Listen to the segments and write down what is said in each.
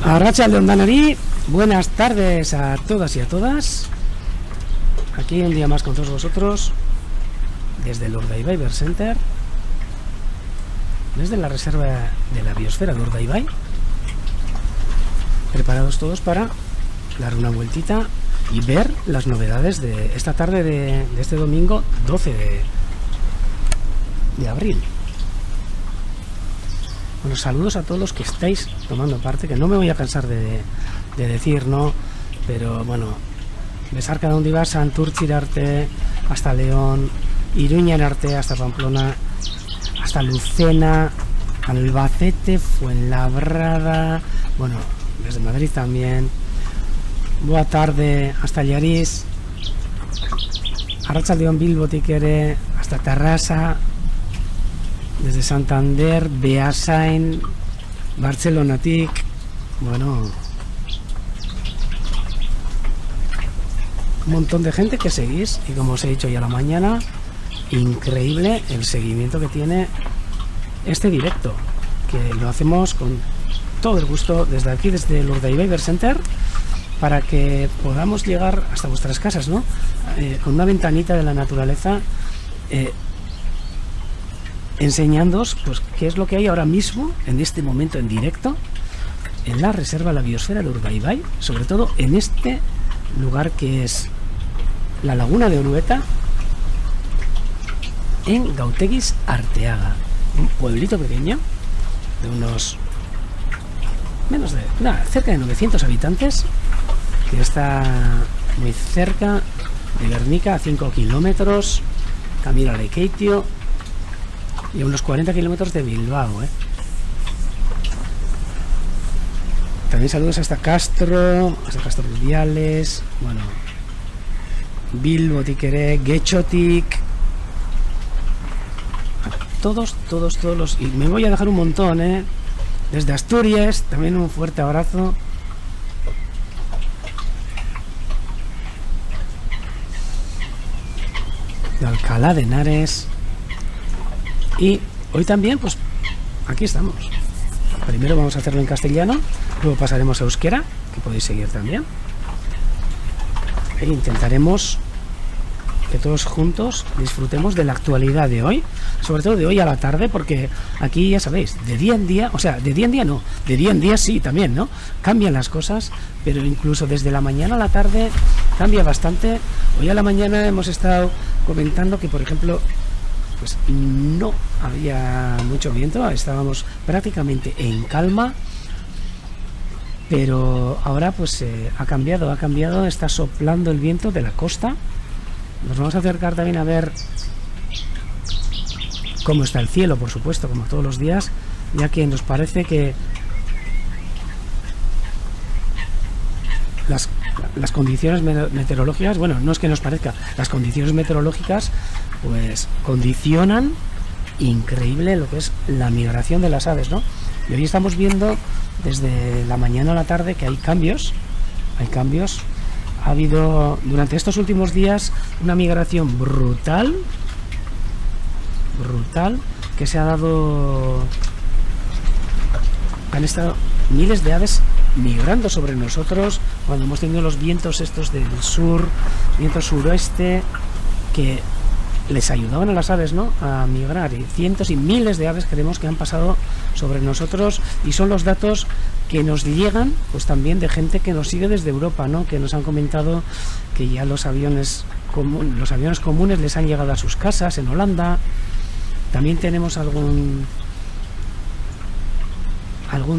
Arratsalde Danari, buenas tardes a todas y a todas. Aquí un día más con todos vosotros desde el Urdaibai Bird Center, desde la reserva de la biosfera de Urdaibai, preparados todos para dar una vueltita y ver las novedades de esta tarde de este domingo 12 de abril. Bueno, saludos a todos los que estáis tomando parte, que no me voy a cansar de decir, ¿no? Pero bueno, Besarka de Ondibar, Santurtzi arte, hasta León, Iruña arte, hasta Pamplona, hasta Lucena, Albacete, Fuenlabrada, bueno, desde Madrid también, Boa tarde, hasta Llarís, Arratsaldeon Bilbo Tikere, hasta Terrassa, desde Santander, Beasain, Barcelonatik, bueno, un montón de gente que seguís, y como os he dicho ya a la mañana, increíble el seguimiento que tiene este directo, que lo hacemos con todo el gusto desde aquí, desde el Urdaibai Bird Center, para que podamos llegar hasta vuestras casas, ¿no? Con una ventanita de la naturaleza, enseñándoos pues qué es lo que hay ahora mismo, en este momento en directo, en la reserva de la biosfera de Urdaibai, sobre todo en este lugar que es la laguna de Orueta, en Gauteguis Arteaga, un pueblito pequeño de unos cerca de 900 habitantes, que está muy cerca de Guernica, a 5 kilómetros, camino a Lekeitio, y a unos 40 kilómetros de Bilbao, También saludos hasta Castro Rubiales, bueno, Bilbo Tikere, Getxotik, todos los, y me voy a dejar un montón, desde Asturias, también un fuerte abrazo. De Alcalá de Henares. Y hoy también, pues aquí estamos. Primero vamos a hacerlo en castellano, luego pasaremos a euskera, que podéis seguir también. E intentaremos que todos juntos disfrutemos de la actualidad de hoy, sobre todo de hoy a la tarde, porque aquí ya sabéis, de día en día, o sea, de día en día no, de día en día sí también, ¿no? Cambian las cosas, pero incluso desde la mañana a la tarde cambia bastante. Hoy a la mañana hemos estado comentando que, por ejemplo, pues no había mucho viento, estábamos prácticamente en calma, pero ahora pues ha cambiado, está soplando el viento de la costa. Nos vamos a acercar también a ver cómo está el cielo, por supuesto, como todos los días, ya que nos parece que las condiciones meteorológicas, bueno, no es que nos parezca, las condiciones meteorológicas pues condicionan increíble lo que es la migración de las aves, ¿no? Y hoy estamos viendo desde la mañana a la tarde que hay cambios. Ha habido durante estos últimos días una migración brutal que se ha dado. Han estado miles de aves migrando sobre nosotros cuando hemos tenido los vientos estos del sur, viento suroeste, que les ayudaban a las aves, ¿no?, a migrar, y cientos y miles de aves creemos que han pasado sobre nosotros, y son los datos que nos llegan pues también de gente que nos sigue desde Europa, ¿no?, que nos han comentado que ya los aviones comunes les han llegado a sus casas en Holanda. También tenemos algún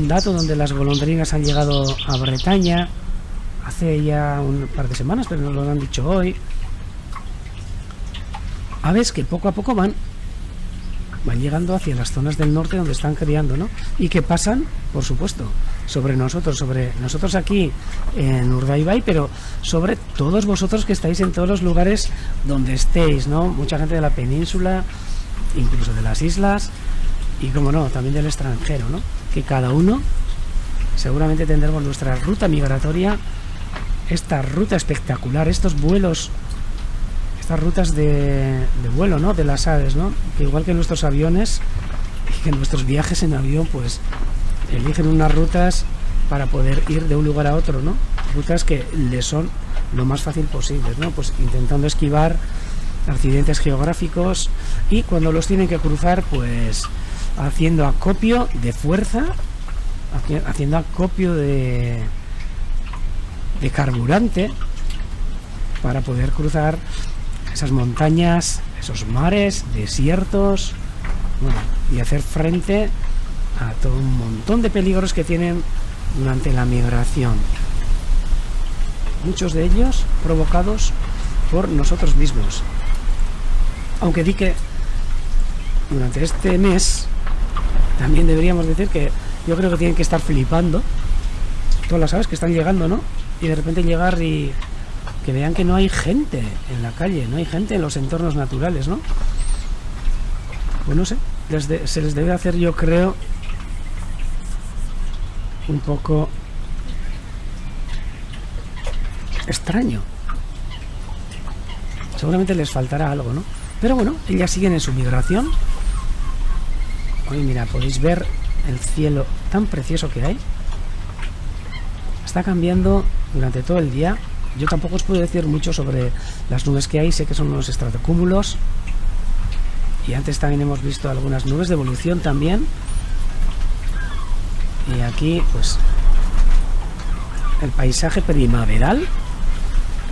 dato donde las golondrinas han llegado a Bretaña hace ya un par de semanas, pero nos lo han dicho hoy. Aves que poco a poco van llegando hacia las zonas del norte donde están criando, ¿no? Y que pasan, por supuesto, sobre nosotros aquí en Urdaibai, pero sobre todos vosotros que estáis en todos los lugares donde estéis, ¿no? Mucha gente de la península, incluso de las islas, y como no, también del extranjero, ¿no? Que cada uno seguramente tendremos nuestra ruta migratoria, esta ruta espectacular, estos vuelos, estas rutas de vuelo, ¿no?, de las aves, ¿no?, que igual que nuestros aviones y que nuestros viajes en avión, pues eligen unas rutas para poder ir de un lugar a otro, ¿no? Rutas que les son lo más fácil posible, ¿no? Pues intentando esquivar accidentes geográficos, y cuando los tienen que cruzar, pues haciendo acopio de fuerza, haciendo acopio de carburante para poder cruzar esas montañas, esos mares, desiertos, bueno, y hacer frente a todo un montón de peligros que tienen durante la migración, muchos de ellos provocados por nosotros mismos. Aunque di que durante este mes también deberíamos decir que yo creo que tienen que estar flipando todas las aves que están llegando, ¿no? Y de repente llegar y que vean que no hay gente en la calle, no hay gente en los entornos naturales, ¿no? Pues no sé, se les debe hacer, yo creo, un poco extraño. Seguramente les faltará algo, ¿no? Pero bueno, ellas siguen en su migración. Hoy, mira, podéis ver el cielo tan precioso que hay. Está cambiando durante todo el día. Yo tampoco os puedo decir mucho sobre las nubes que hay. Sé que son unos estratocúmulos. Y antes también hemos visto algunas nubes de evolución también. Y aquí, pues, el paisaje primaveral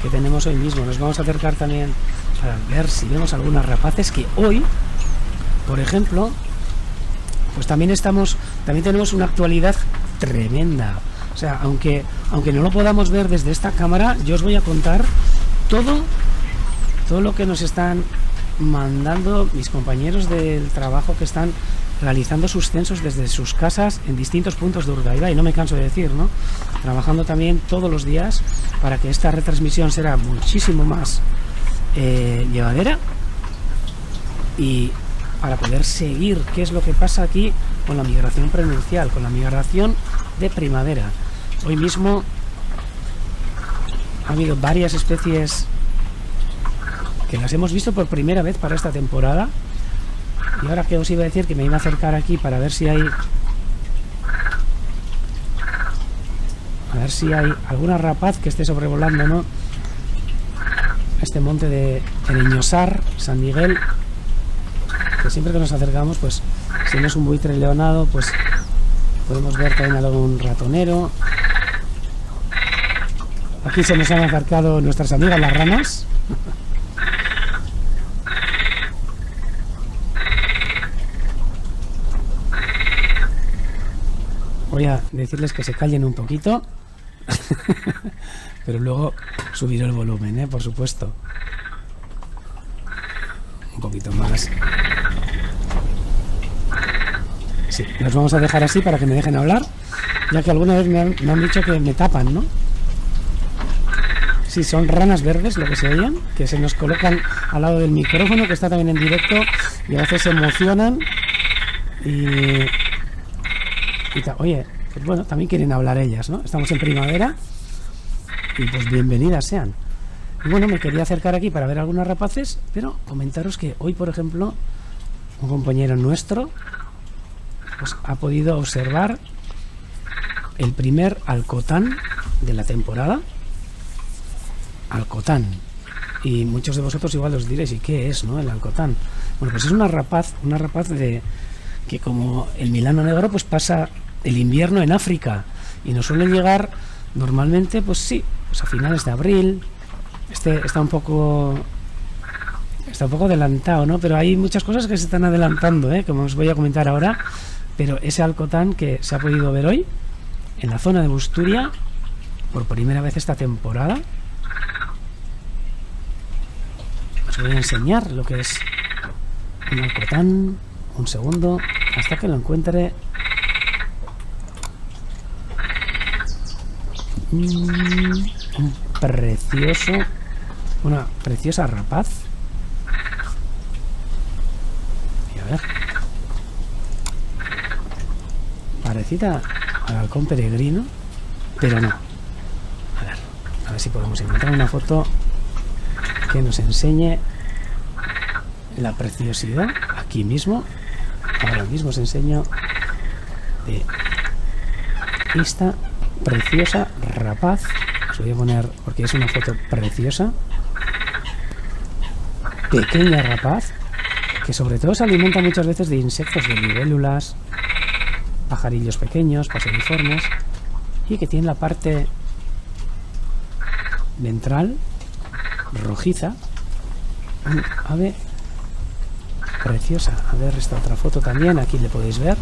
que tenemos hoy mismo. Nos vamos a acercar también para ver si vemos algunas rapaces que hoy, por ejemplo, pues también tenemos una actualidad tremenda. O sea, aunque no lo podamos ver desde esta cámara, yo os voy a contar todo lo que nos están mandando mis compañeros del trabajo, que están realizando sus censos desde sus casas en distintos puntos de Urdaibai, y no me canso de decir, ¿no? Trabajando también todos los días para que esta retransmisión sea muchísimo más llevadera, y para poder seguir qué es lo que pasa aquí con la migración prenupcial, con la migración de primavera. Hoy mismo ha habido varias especies que las hemos visto por primera vez para esta temporada. Y ahora que os iba a decir que me iba a acercar aquí para ver si hay alguna rapaz que esté sobrevolando, ¿no?, este monte de Ereñosar, San Miguel, que siempre que nos acercamos, pues si no es un buitre leonado, pues podemos ver también algún ratonero. Aquí se nos han acercado nuestras amigas las ranas. Voy a decirles que se callen un poquito. Pero luego subiré el volumen, por supuesto. Un poquito más. Sí, los vamos a dejar así para que me dejen hablar, ya que alguna vez me han dicho que me tapan, ¿no? Sí, son ranas verdes lo que se oyen, que se nos colocan al lado del micrófono, que está también en directo, y a veces se emocionan oye, pues bueno, también quieren hablar ellas, ¿no? Estamos en primavera y pues bienvenidas sean. Y bueno, me quería acercar aquí para ver algunas rapaces, pero comentaros que hoy, por ejemplo, un compañero nuestro pues ha podido observar el primer alcotán de la temporada. Alcotán. Y muchos de vosotros igual os diréis, ¿y qué es, no, el alcotán? Bueno, pues es una rapaz de que, como el milano negro, pues pasa el invierno en África y nos suele llegar normalmente, pues sí, pues a finales de abril. Está un poco adelantado, ¿no? Pero hay muchas cosas que se están adelantando, como os voy a comentar ahora. Pero ese alcotán que se ha podido ver hoy en la zona de Busturia por primera vez esta temporada, os voy a enseñar lo que es un alcotán. Un segundo hasta que lo encuentre. Una preciosa rapaz. Y a ver, parecida al halcón peregrino, pero no. A ver si podemos encontrar una foto que nos enseñe la preciosidad. Aquí mismo, ahora mismo os enseño de esta preciosa rapaz. Os voy a poner porque es una foto preciosa. Pequeña rapaz que sobre todo se alimenta muchas veces de insectos, de libélulas, pajarillos pequeños, paseriformes, y que tiene la parte ventral rojiza. Un ave preciosa. A ver, esta otra foto también, aquí le podéis ver.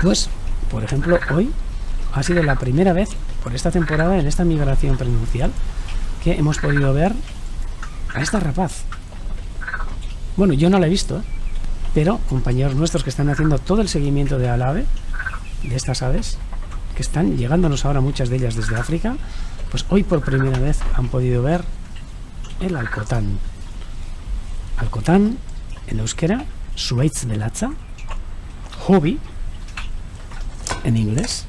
Pues, por ejemplo, hoy ha sido la primera vez por esta temporada, en esta migración prenupcial, que hemos podido ver a esta rapaz. Bueno, yo no la he visto, pero compañeros nuestros que están haciendo todo el seguimiento de al ave, de estas aves, que están llegándonos ahora muchas de ellas desde África, pues hoy por primera vez han podido ver el alcotán. Alcotán, en euskera, Zuhaitz belatza, hobby, en inglés.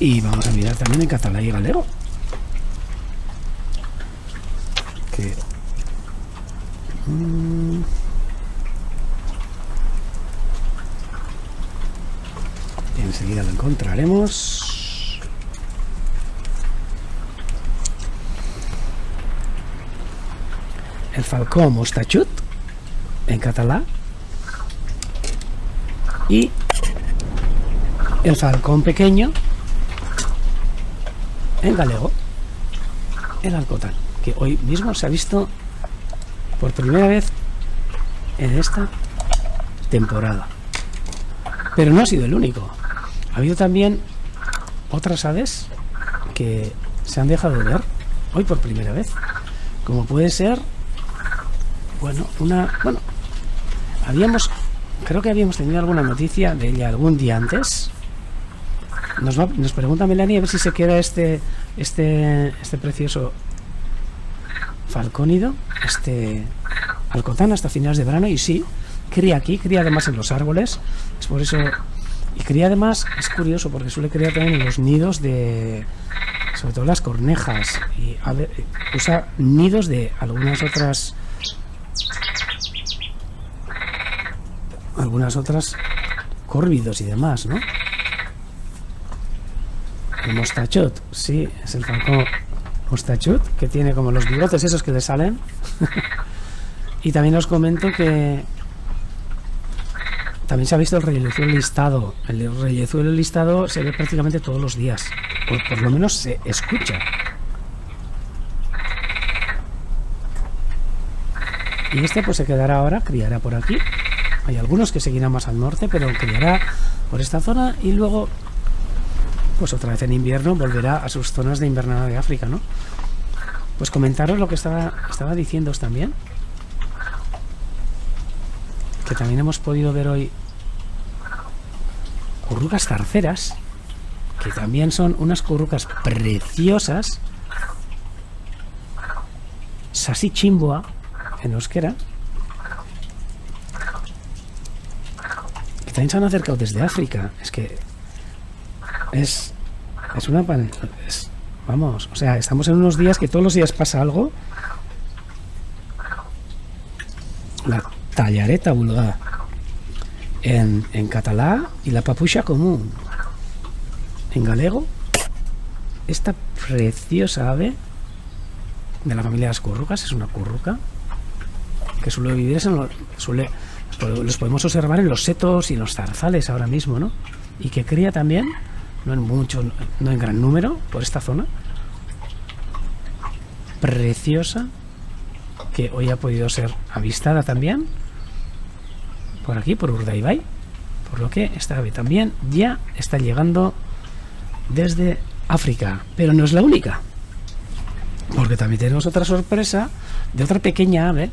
Y vamos a mirar también en catalán y galego. Que... enseguida lo encontraremos. El falcó mostachut en catalán y el falcón pequeño en galego, el alcotán, que hoy mismo se ha visto por primera vez en esta temporada. Pero no ha sido el único. Ha habido también otras aves que se han dejado de ver hoy por primera vez, como puede ser, creo que habíamos tenido alguna noticia de ella algún día antes. Nos pregunta Melanie a ver si se queda este precioso falcónido, este alcotán, hasta finales de verano. Y sí, cría aquí, cría además en los árboles. Es por eso. Y cría además, es curioso porque suele criar también en los nidos de, sobre todo las cornejas, y usa nidos de algunas otras córvidos y demás, ¿no? El mostachut, sí, es el falcón mostachut, que tiene como los bigotes esos que le salen. Y también os comento que también se ha visto el reyezuelo listado. El reyezuelo listado se ve prácticamente todos los días, por lo menos se escucha. Y este pues se quedará ahora, criará por aquí. Hay algunos que seguirán más al norte, pero criará por esta zona y luego pues otra vez en invierno volverá a sus zonas de invernada de África, ¿no? Pues comentaros lo que estaba diciéndoos también, que también hemos podido ver hoy currucas zarceras, que también son unas currucas preciosas, sasi chimboa en euskera, que también se han acercado desde África. Es que es una vamos, o sea, estamos en unos días que todos los días pasa algo. La tallareta vulgar en catalán y la papucha común en galego. Esta preciosa ave de la familia de las currucas es una curruca que suele vivir los podemos observar en los setos y en los zarzales ahora mismo, ¿no? Y que cría también, no en gran número, por esta zona. Preciosa, que hoy ha podido ser avistada también por aquí, por Urdaibai, por lo que esta ave también ya está llegando desde África. Pero no es la única, porque también tenemos otra sorpresa de otra pequeña ave,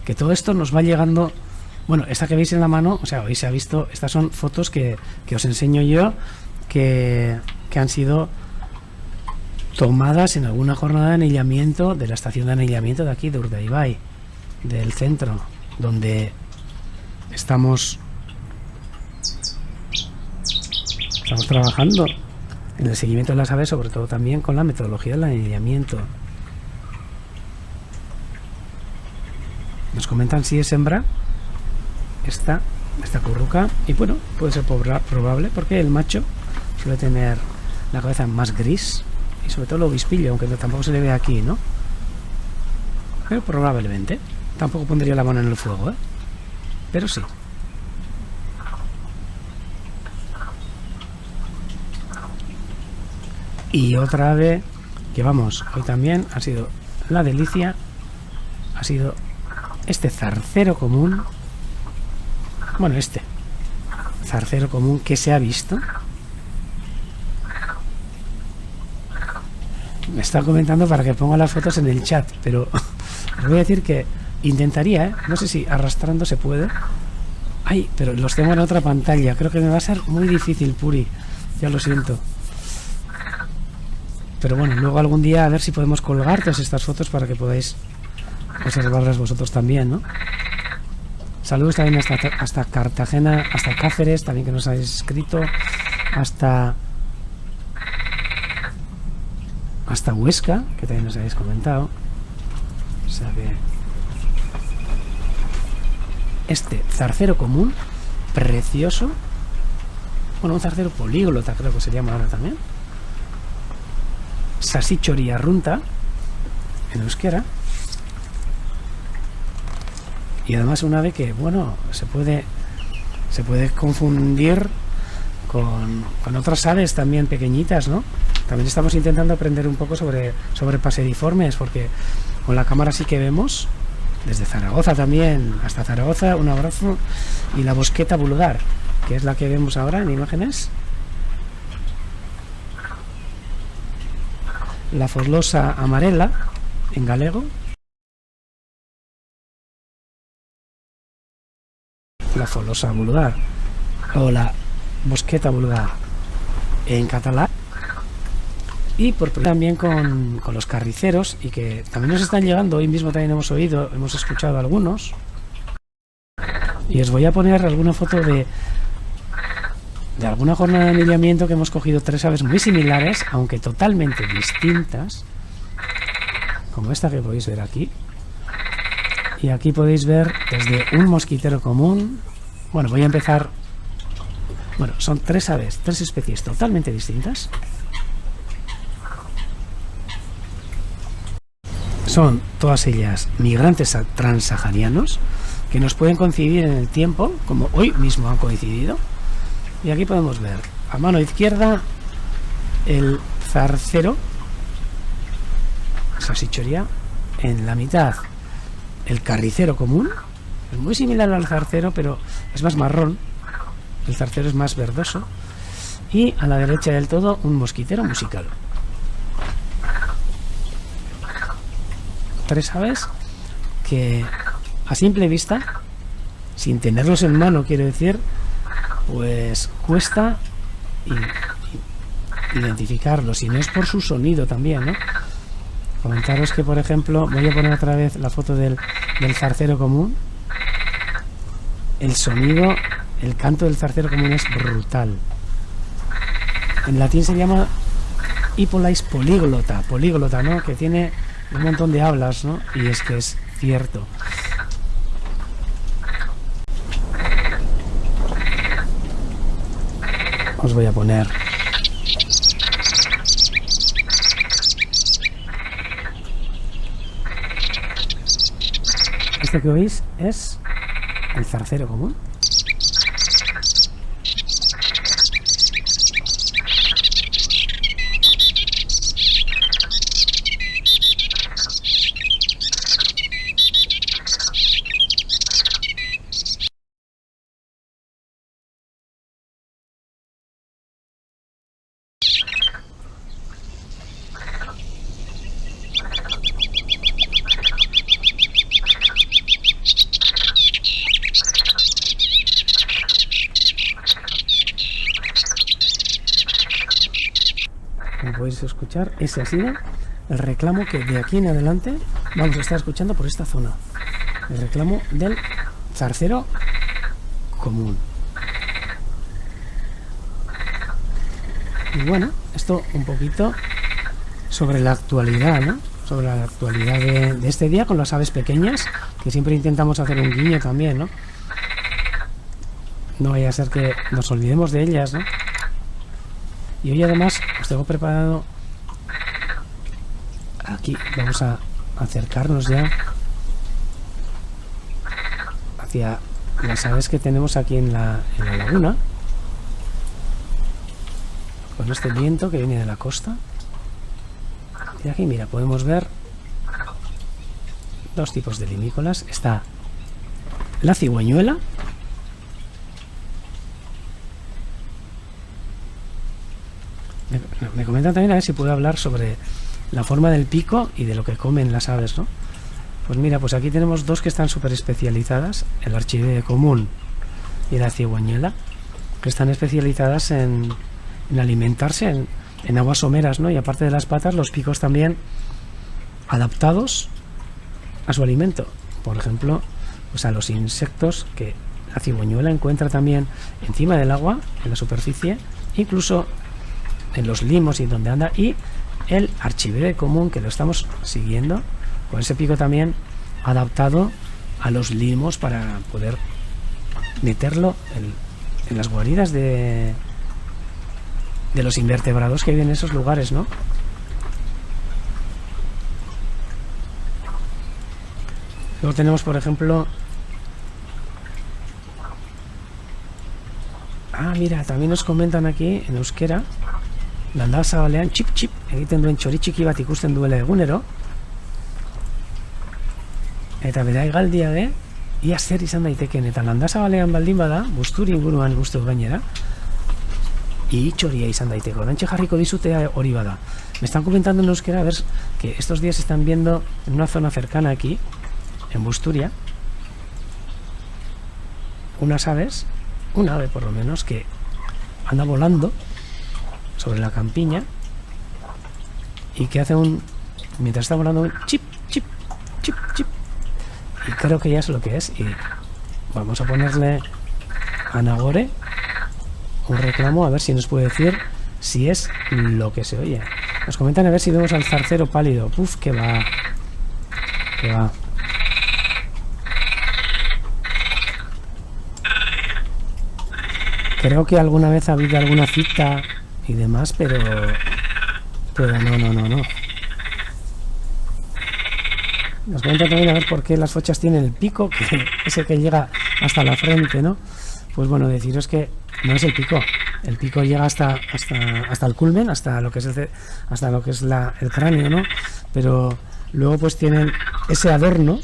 que todo esto nos va llegando. Bueno, esta que veis en la mano, o sea, hoy se ha visto, estas son fotos que os enseño yo, que han sido tomadas en alguna jornada de anillamiento de la estación de anillamiento de aquí, de Urdaibai, del centro, donde estamos trabajando en el seguimiento de las aves, sobre todo también con la metodología del anillamiento. Nos comentan si es hembra esta esta curruca. Y bueno, puede ser probable porque el macho suele tener la cabeza más gris y sobre todo el obispillo, aunque tampoco se le ve aquí, ¿no? Pero probablemente. Tampoco pondría la mano en el fuego, ¿eh? Pero sí. Y otra ave que vamos, hoy también ha sido la delicia, ha sido este zarcero común. Bueno, este zarcero común que se ha visto. Me está comentando para que ponga las fotos en el chat, pero os voy a decir que intentaría, ¿eh? No sé si arrastrando se puede. Ay, pero los tengo en otra pantalla. Creo que me va a ser muy difícil, Puri. Ya lo siento. Pero bueno, luego algún día a ver si podemos colgar todas estas fotos para que podáis observarlas vosotros también, ¿no? Saludos también hasta Cartagena, hasta Cáceres, también que nos habéis escrito, hasta Huesca, que también nos habéis comentado. O sea que este zarcero común, precioso, bueno, un zarcero políglota creo que se llama ahora también, Sasichori arrunta en euskera, y además un ave que, bueno, se puede confundir con otras aves también pequeñitas, ¿no? También estamos intentando aprender un poco sobre paseriformes, porque con la cámara sí que vemos, desde Zaragoza también, hasta Zaragoza, un abrazo, y la bosqueta vulgar, que es la que vemos ahora en imágenes. La foslosa amarela, en galego. La foslosa vulgar, o la bosqueta vulgar en catalán. Y por también con los carriceros, y que también nos están llegando, hoy mismo también hemos escuchado algunos, y os voy a poner alguna foto de alguna jornada de anillamiento que hemos cogido 3 aves muy similares, aunque totalmente distintas, como esta que podéis ver aquí. Y aquí podéis ver desde un mosquitero común. Bueno, voy a empezar. Bueno, son 3 aves, 3 especies totalmente distintas. Son todas ellas migrantes transsaharianos que nos pueden coincidir en el tiempo, como hoy mismo han coincidido. Y aquí podemos ver a mano izquierda el zarcero Sasichoria, en la mitad el carricero común, es muy similar al zarcero pero es más marrón, el zarcero es más verdoso, y a la derecha del todo un mosquitero musical. 3 aves que a simple vista, sin tenerlos en mano, quiero decir, pues cuesta identificarlos, y no es por su sonido también, ¿no? Comentaros que, por ejemplo, voy a poner otra vez la foto del zarcero común. El sonido, el canto del zarcero común es brutal. En latín se llama Hippolais políglota, ¿no? Que tiene un montón de hablas, ¿no? Y es que es cierto. Os voy a poner este que oís, es el zarcero común. Como podéis escuchar, ese ha sido el reclamo que de aquí en adelante vamos a estar escuchando por esta zona. El reclamo del zarcero común. Y bueno, esto un poquito sobre la actualidad, ¿no? Sobre la actualidad de este día con las aves pequeñas, que siempre intentamos hacer un guiño también, ¿no? no vaya a ser que nos olvidemos de ellas, ¿no? Y hoy además os tengo preparado aquí, vamos a acercarnos ya hacia las aves que tenemos aquí en la laguna, con este viento que viene de la costa. Y aquí, mira, podemos ver dos tipos de limícolas. Está la cigüeñuela, me comentan también a ver si puedo hablar sobre la forma del pico y de lo que comen las aves, ¿no? Pues mira, pues aquí tenemos dos que están súper especializadas, el archidide común y la cigüeñuela, que están especializadas en alimentarse en aguas someras, ¿no? Y aparte de las patas, los picos también adaptados a su alimento. Por ejemplo, pues a los insectos que la cigüeñuela encuentra también encima del agua, en la superficie, incluso en los limos y donde anda, y el archidide común, que lo estamos siguiendo, con ese pico también adaptado a los limos para poder meterlo en las guaridas de los invertebrados que viven en esos lugares, ¿no? Luego tenemos, por ejemplo, mira, también nos comentan aquí en euskera, landa zabalean chip chip egiten duen txori txiki bat ikusten duela egunero, eta bera egaldia be, ia zer izan daiteken, eta landa zabalean baldin bada, busturi inguruan guztu gainera, itxoria izan daiteko. Orantxe jarriko dizutea hori bada. Me están comentando en euskera, a ver, que estos días están viendo en una zona cercana aquí, en Busturia, unas aves, un ave por lo menos, que anda volando sobre la campiña y que hace mientras está volando, un chip, chip, chip, chip. Y creo que ya es lo que es. Y vamos a ponerle a Nagore un reclamo, a ver si nos puede decir si es lo que se oye. Nos comentan a ver si vemos al zarcero pálido. Puf, que va. Que va. Creo que alguna vez ha habido alguna cita y demás, pero no. Nos comentan también a ver por qué las fochas tienen el pico, que ese que llega hasta la frente, ¿no? Pues bueno, deciros que no es el pico llega hasta el culmen, hasta lo que es el cráneo, ¿no? Pero luego pues tienen ese adorno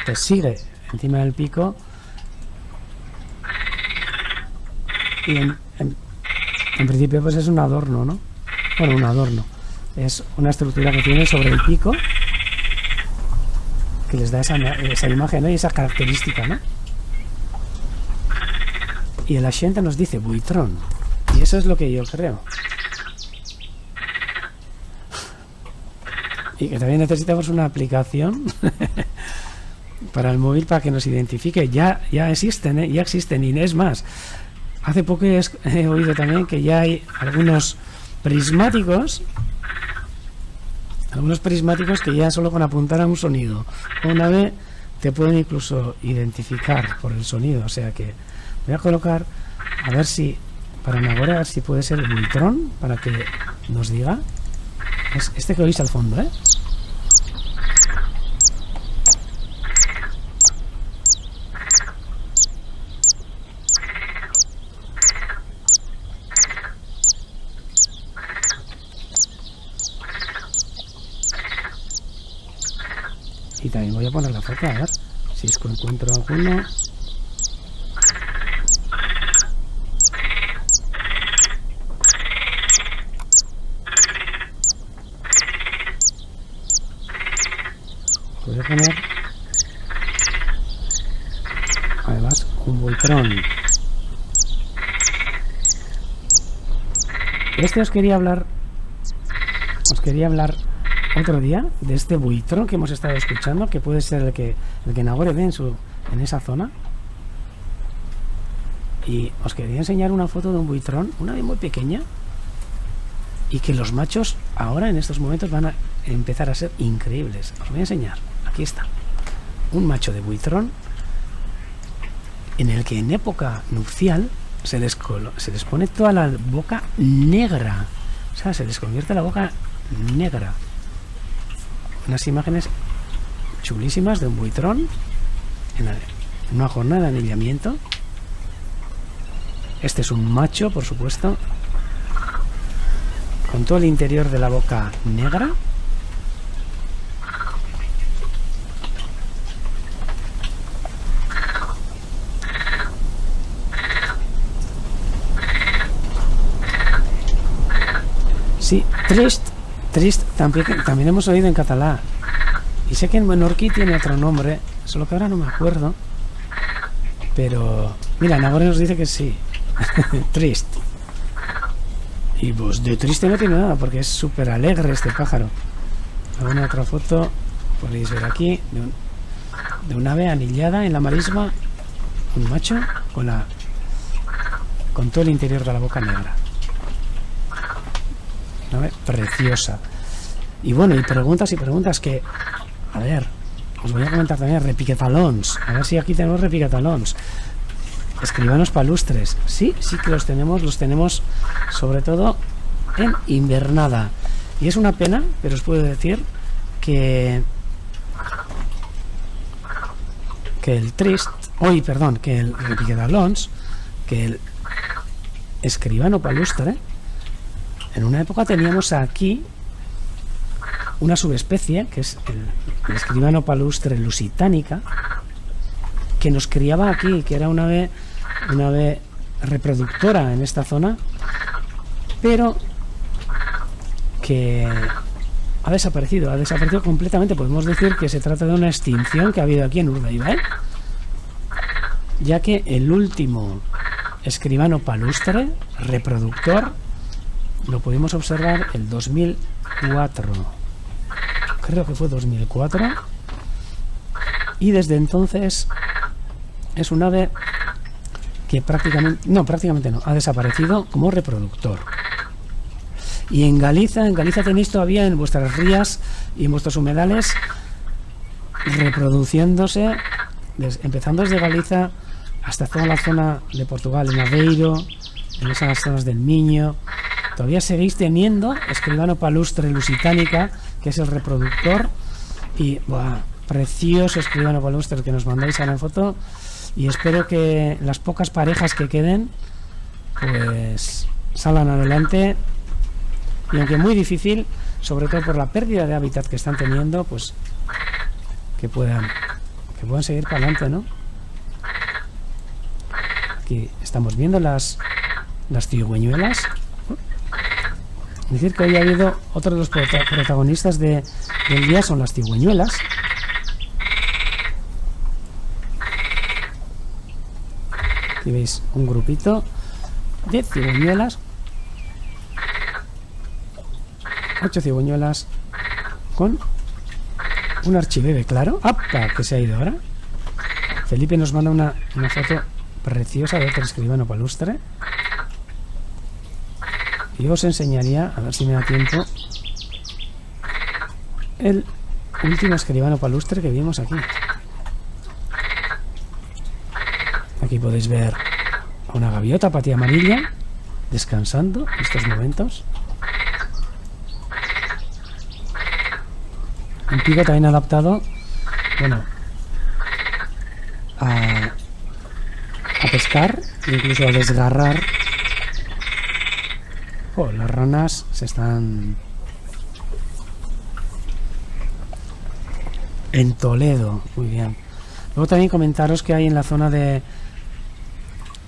que sigue encima del pico, y en principio pues es un adorno, ¿no? Bueno, un adorno. Es una estructura que tiene sobre el pico que les da esa imagen, ¿no? Y esa característica, ¿no? Y el asiente nos dice buitrón. Y eso es lo que yo creo. Y que también necesitamos una aplicación para el móvil para que nos identifique. Ya existen, ¿eh? Ya existen. Y es más, hace poco he oído también que ya hay algunos prismáticos que ya solo con apuntar a un sonido o un ave te pueden incluso identificar por el sonido. O sea que voy a colocar, a ver si para Nagore, a ver si puede ser el buitrón, para que nos diga. Es este que oís al fondo, ¿eh? Y también voy a poner la foto, a ver si es que encuentro alguno. Voy a poner además un buitrón. Os quería hablar otro día de este buitrón que hemos estado escuchando, que puede ser el que Nagore ve en esa zona. Y os quería enseñar una foto de un buitrón, una ave muy pequeña, y que los machos ahora en estos momentos van a empezar a ser increíbles. Os voy a enseñar, aquí está un macho de buitrón en el que en época nupcial se les pone toda la boca negra. O sea, se les convierte la boca negra. Unas imágenes chulísimas de un buitrón en una jornada de anillamiento. Este es un macho, por supuesto, con todo el interior de la boca negra. Sí, trist también hemos oído en catalán. Y sé que en menorquí tiene otro nombre, solo que ahora no me acuerdo. Pero, mira, Nagore nos dice que sí. Trist. Y pues de triste no tiene nada, porque es súper alegre este pájaro. Alguna otra foto podéis ver aquí de un ave anillada en la marisma, un macho con todo el interior de la boca negra. Una ave preciosa. Y bueno, y preguntas que, a ver, os voy a comentar también repiquetalons. A ver si aquí tenemos repiquetalons. Escribanos palustres. Sí que los tenemos sobre todo en invernada. Y es una pena, pero os puedo decir que el que el repiquetalons, que el escribano palustre, en una época teníamos aquí una subespecie, que es el escribano palustre lusitanica, que nos criaba aquí, que era una ave reproductora en esta zona, pero que ha desaparecido completamente. Podemos decir que se trata de una extinción que ha habido aquí en Urdaibai, ya que el último escribano palustre reproductor lo pudimos observar el 2004, creo que fue 2004, y desde entonces es un ave que prácticamente no, ha desaparecido como reproductor. Y en Galicia tenéis todavía en vuestras rías y en vuestros humedales reproduciéndose, empezando desde Galicia hasta toda la zona de Portugal, en Aveiro, en esas zonas del Miño. Todavía seguís teniendo escribano palustre lusitánica, que es el reproductor, y precioso escribano palustre que nos mandáis a la foto. Y espero que las pocas parejas que queden pues salgan adelante, y aunque muy difícil, sobre todo por la pérdida de hábitat que están teniendo, pues que puedan seguir para adelante, ¿no? Aquí estamos viendo las cigüeñuelas. Es decir, que hoy ha habido otro de los protagonistas del día, son las cigüeñuelas. Aquí veis un grupito de cigüeñuelas, 8 cigüeñuelas con un archibebe, claro. ¡Apa! Que se ha ido ahora. Felipe nos manda una foto preciosa de otro escribano palustre. Y os enseñaría, a ver si me da tiempo, el último escribano palustre que vimos aquí. Aquí podéis ver a una gaviota patía amarilla descansando en estos momentos. Un pico también adaptado, bueno, a pescar, incluso a desgarrar. Las ranas se están en Toledo, muy bien. Luego también comentaros que hay en la zona del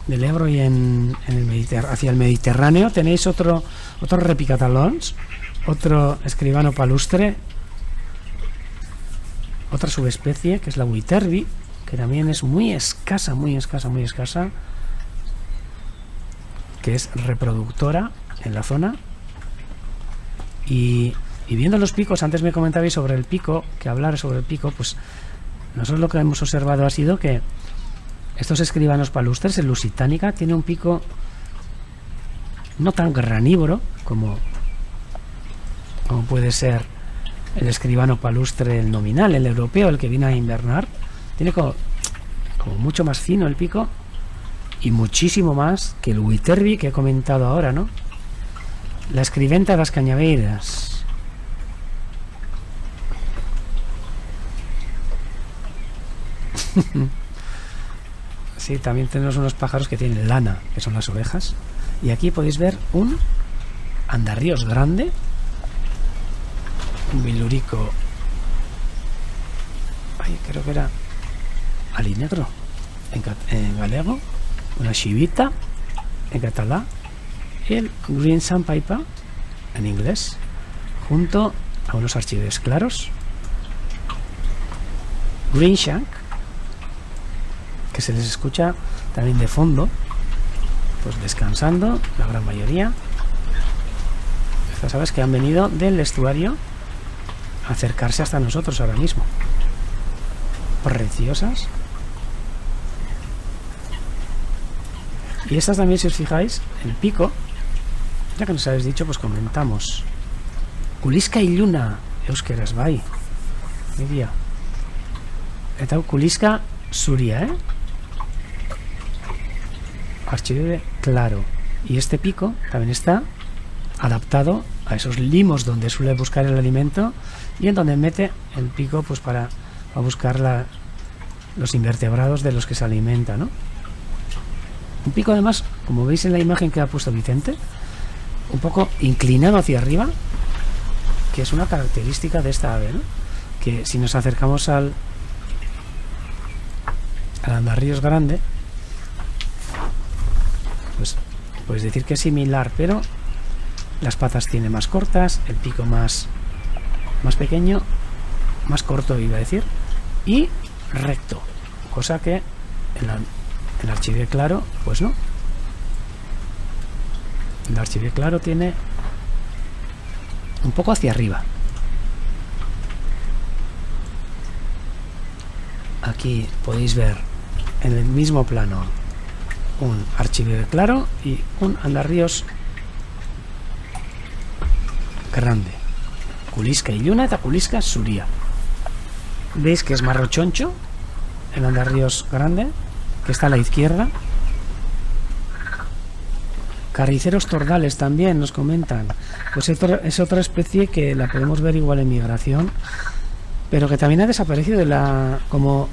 Ebro y hacia el Mediterráneo tenéis otro repiquetalons, otro escribano palustre, otra subespecie que es la Witherby, que también es muy escasa, que es reproductora en la zona. Y viendo los picos, antes me comentabais sobre el pico, que hablar sobre el pico, pues nosotros lo que hemos observado ha sido que estos escribanos palustres, el lusitánica, tiene un pico no tan granívoro como puede ser el escribano palustre, el nominal, el europeo, el que viene a invernar. Tiene como como mucho más fino el pico y muchísimo más que el Witherby que he comentado ahora, ¿no? La escriventa de las cañaveiras. Sí, también tenemos unos pájaros que tienen lana, que son las ovejas. Y aquí podéis ver un andarríos grande, un bilurico, ay, creo que era alinegro en galego, una chivita en catalán y el Green Sandpiper en inglés, junto a unos archives claros, Green Shank, que se les escucha también de fondo, pues descansando, la gran mayoría. Estas aves que han venido del estuario a acercarse hasta nosotros ahora mismo. Preciosas. Y estas también, si os fijáis, el pico, ya que nos habéis dicho, pues comentamos. Kuliska iluna, euskeraz bai. Media. Eta Kuliska zuria, Archive claro. Y este pico también está adaptado a esos limos donde suele buscar el alimento y en donde mete el pico pues para buscar los invertebrados de los que se alimenta, ¿no? Un pico además, como veis en la imagen que ha puesto Vicente, un poco inclinado hacia arriba, que es una característica de esta ave, ¿no? Que si nos acercamos al andarríos grande, pues puedes decir que es similar, pero las patas tiene más cortas, el pico más pequeño, más corto iba a decir, y recto, cosa que el archive claro pues no. El archive claro tiene un poco hacia arriba. Aquí podéis ver en el mismo plano un archive claro y un andarríos grande. Kuliska iluna eta Kuliska zuria. Veis que es más rochoncho el andarríos grande, que está a la izquierda. Carriceros tordales también nos comentan. Pues es otra especie que la podemos ver igual en migración, pero que también ha desaparecido como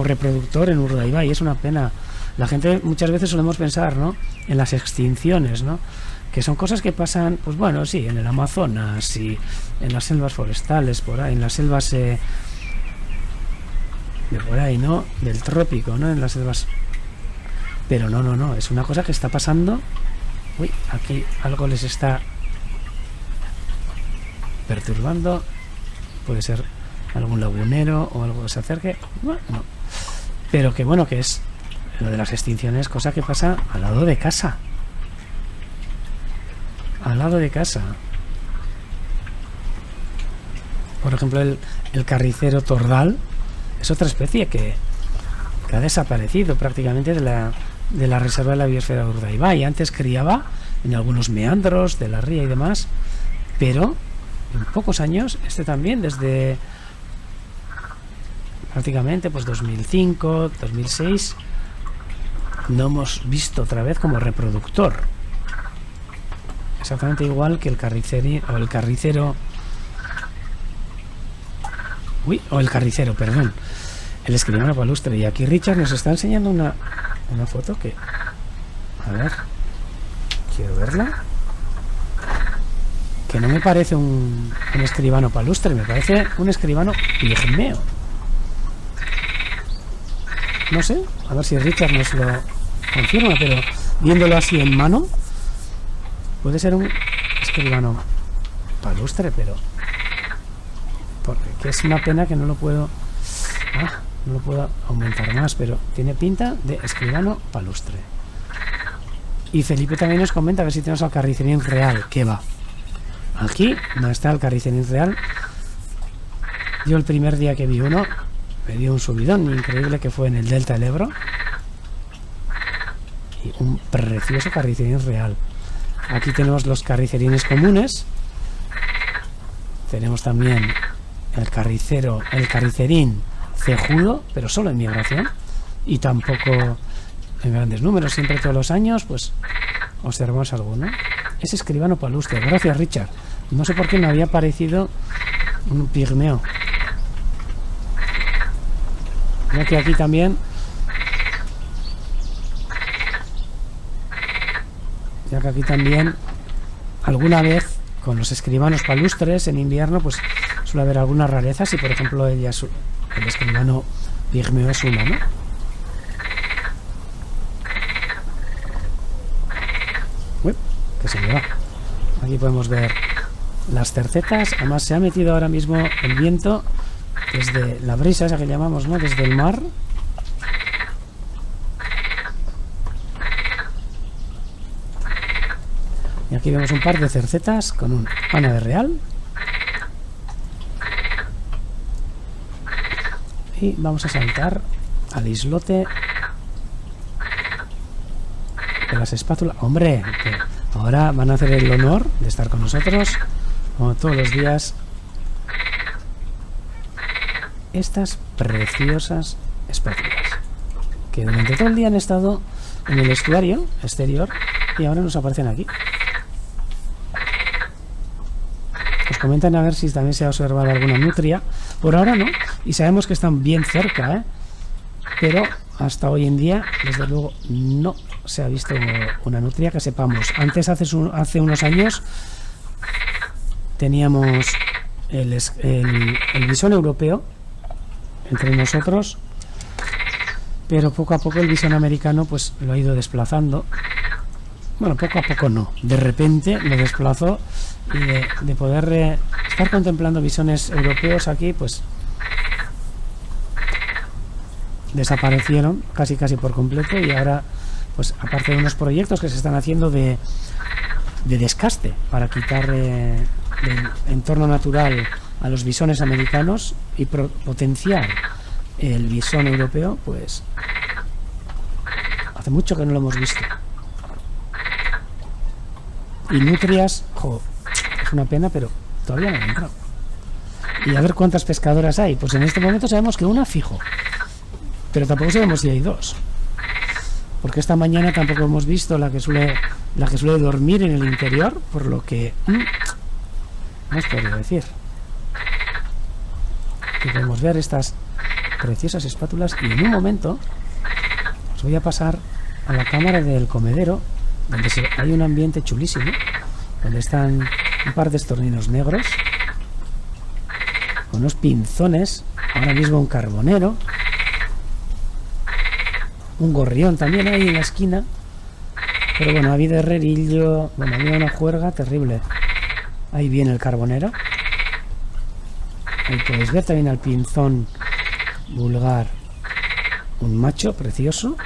reproductor en Urdaibai. Es una pena. La gente muchas veces solemos pensar, ¿no?, en las extinciones, ¿no?, que son cosas que pasan, pues bueno, sí, en el Amazonas y en las selvas forestales, por ahí, en las selvas de por ahí, ¿no?, del trópico, ¿no?, en las selvas. Pero no, es una cosa que está pasando. Uy, aquí algo les está perturbando. Puede ser algún lagunero o algo que se acerque. Bueno, no. Pero que bueno, que es lo de las extinciones, cosa que pasa al lado de casa. Al lado de casa. Por ejemplo, el carricero tordal es otra especie que ha desaparecido prácticamente de la reserva de la biosfera de Urdaibai. Antes criaba en algunos meandros de la ría y demás, pero en pocos años, también desde prácticamente pues 2005, 2006, no hemos visto otra vez como reproductor. Exactamente igual que el carricero, perdón, el escribano palustre. Y aquí Richard nos está enseñando una foto que, a ver, quiero verla, que no me parece un escribano palustre, me parece un escribano pigmeo. No sé, a ver si Richard nos lo confirma, pero viéndolo así en mano, puede ser un escribano palustre, pero porque es una pena que no lo puedo aumentar más, pero tiene pinta de escribano palustre. Y Felipe también nos comenta a ver si tenemos al carricerín real, que va. Aquí no está el carricerín real. Yo el primer día que vi uno me dio un subidón increíble, que fue en el delta del Ebro, y un precioso carricerín real. Aquí tenemos los carricerines comunes, tenemos también el carricerín cejudo, pero solo en migración, y tampoco en grandes números. Siempre todos los años pues observamos alguno. Es escribano palustre. Gracias, Richard. No sé por qué me había parecido un pigmeo. Ya que aquí también, alguna vez con los escribanos palustres en invierno pues suele haber algunas rarezas, y por ejemplo el escribano pigmeo es uno, ¿no? Uy, que se me va. Aquí podemos ver las cercetas. Además se ha metido ahora mismo el viento desde la brisa esa que llamamos, ¿no? Desde el mar. Y aquí vemos un par de cercetas con un ana de real. Y vamos a saltar al islote de las espátulas. ¡Hombre! Que ahora van a hacer el honor de estar con nosotros, como todos los días, estas preciosas espátulas, que durante todo el día han estado en el estuario exterior y ahora nos aparecen aquí. Nos comentan a ver si también se ha observado alguna nutria. Por ahora no, y sabemos que están bien cerca, ¿eh? Pero hasta hoy en día, desde luego, no se ha visto una nutria que sepamos. Antes, hace unos años, teníamos el bisón europeo entre nosotros, pero poco a poco el bisón americano pues lo ha ido desplazando. Bueno, poco a poco no, de repente lo desplazó, y de poder estar contemplando bisones europeos aquí, pues desaparecieron casi por completo. Y ahora, pues aparte de unos proyectos que se están haciendo de descaste para quitar del entorno natural a los bisones americanos y potenciar el bisón europeo, pues hace mucho que no lo hemos visto. Y nutrias, jo, es una pena, pero todavía no han entrado. Y a ver cuántas pescadoras hay. Pues en este momento sabemos que una fijo, pero tampoco sabemos si hay dos, porque esta mañana tampoco hemos visto la que suele dormir en el interior, por lo que no os podría decir. Aquí podemos ver estas preciosas espátulas, y en un momento os voy a pasar a la cámara del comedero, donde hay un ambiente chulísimo, donde están un par de estorninos negros con unos pinzones, ahora mismo un carbonero, un gorrión también ahí en la esquina, pero bueno, ha habido herrerillo, bueno, ha habido una juerga terrible. Ahí viene el carbonero, ahí podéis ver también al pinzón vulgar, un macho precioso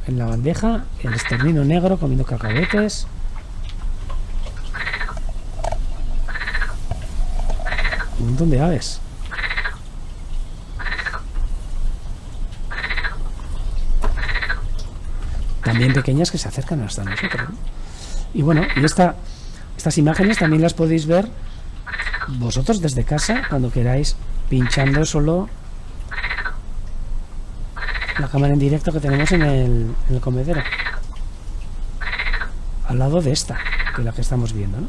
en la bandeja, el estornino negro comiendo cacahuetes, un montón de aves. También pequeñas que se acercan hasta nosotros, ¿no? Y bueno, y estas imágenes también las podéis ver vosotros desde casa cuando queráis, pinchando solo la cámara en directo que tenemos en el comedero, al lado de esta, que es la que estamos viendo, ¿no?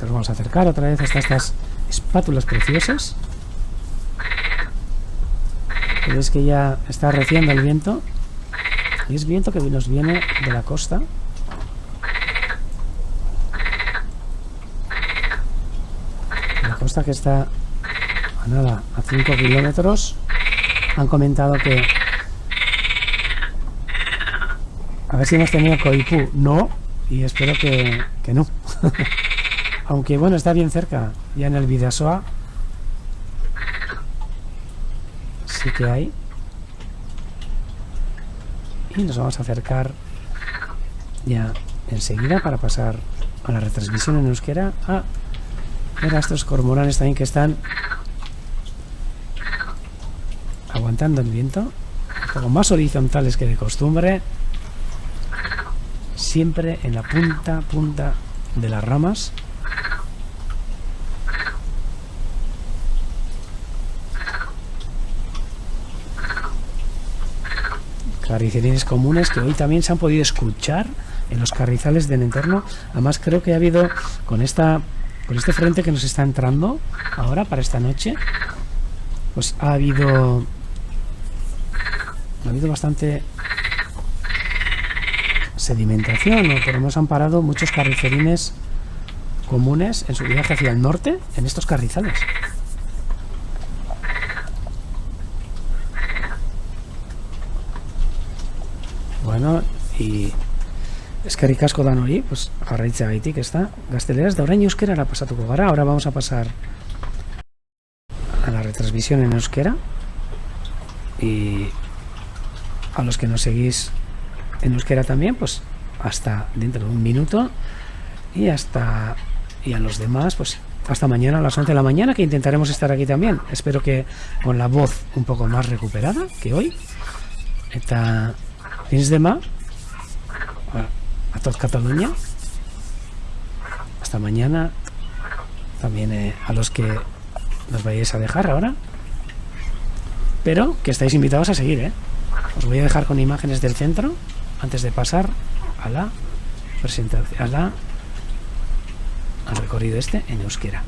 Nos vamos a acercar otra vez hasta estas espátulas preciosas. Veis que ya está arreciando el viento, y es viento que nos viene de la costa. La costa que está a nada, a 5 kilómetros. Han comentado que a ver si hemos tenido coipú. No, y espero que no. Aunque bueno, está bien cerca, ya en el Bidasoa sí que hay. Y nos vamos a acercar ya enseguida para pasar a la retransmisión en euskera, a ver a estos cormoranes también que están aguantando el viento, un poco más horizontales que de costumbre, siempre en la punta de las ramas. carnicerines comunes que hoy también se han podido escuchar en los carrizales del entorno. Además creo que ha habido con este frente que nos está entrando ahora para esta noche, pues ha habido bastante sedimentación, o por lo menos han parado muchos carnicerines comunes en su viaje hacia el norte en estos carrizales. Bueno, y eskerrik asko dan hori, pues jarraitza gaitik, ezta? Gazteleraz da orain euskerara pasatuko gara. Ahora vamos a pasar a la retransmisión en euskera, y a los que nos seguís en euskera también, pues hasta dentro de un minuto, y a los demás, pues hasta mañana a las 11 de la mañana, que intentaremos estar aquí también. Espero que con la voz un poco más recuperada que hoy. Eta fins demà a tot Cataluña. Hasta mañana. También a los que nos vayáis a dejar ahora, pero que estáis invitados a seguir, Os voy a dejar con imágenes del centro antes de pasar a la presentación, al recorrido en euskera.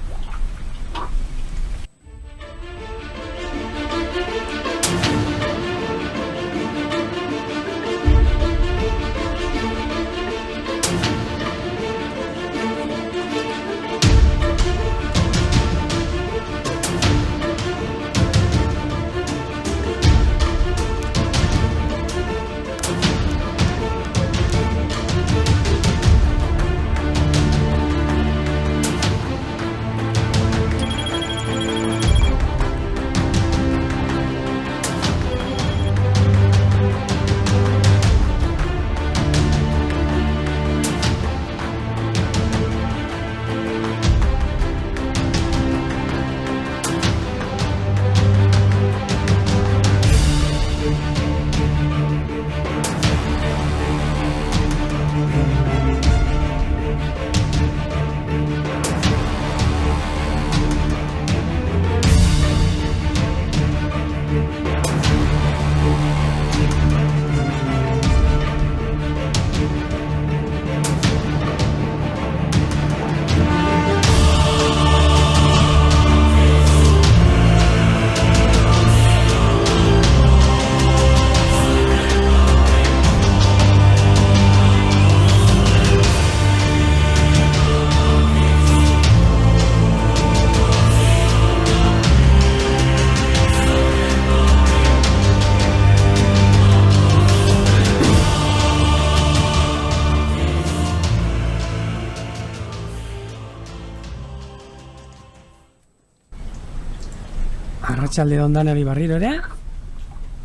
Arratsalde on danari barriro ere.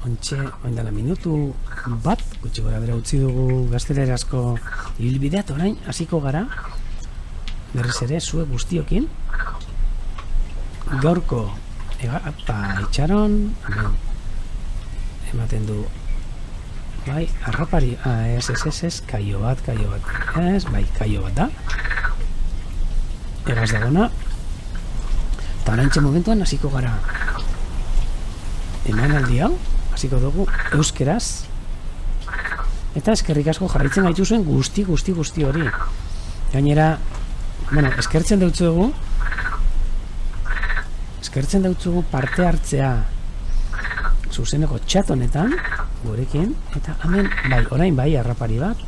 Ontxe, oindala minutu bat, gutxi gora bera utzi dugu gaztelerazko ibilbidea, orain hasiko gara berriz ere zuek guztiokin. Gaurko itxaron ematen du bai, harrapari, ez, kaio bat, ez, bai, kaio bat da. Egaz dagona. Eta orantxe momentuan hasiko gara emanaldi hau, hasiko dugu euskeraz. Eta eskerrik asko jarraitzen gaituzuen guzti hori. Gainera, bueno, eskertzen deutzuegu parte hartzea zuzeneko txat honetan gurekin, eta hemen, bai, orain bai, harrapari bat,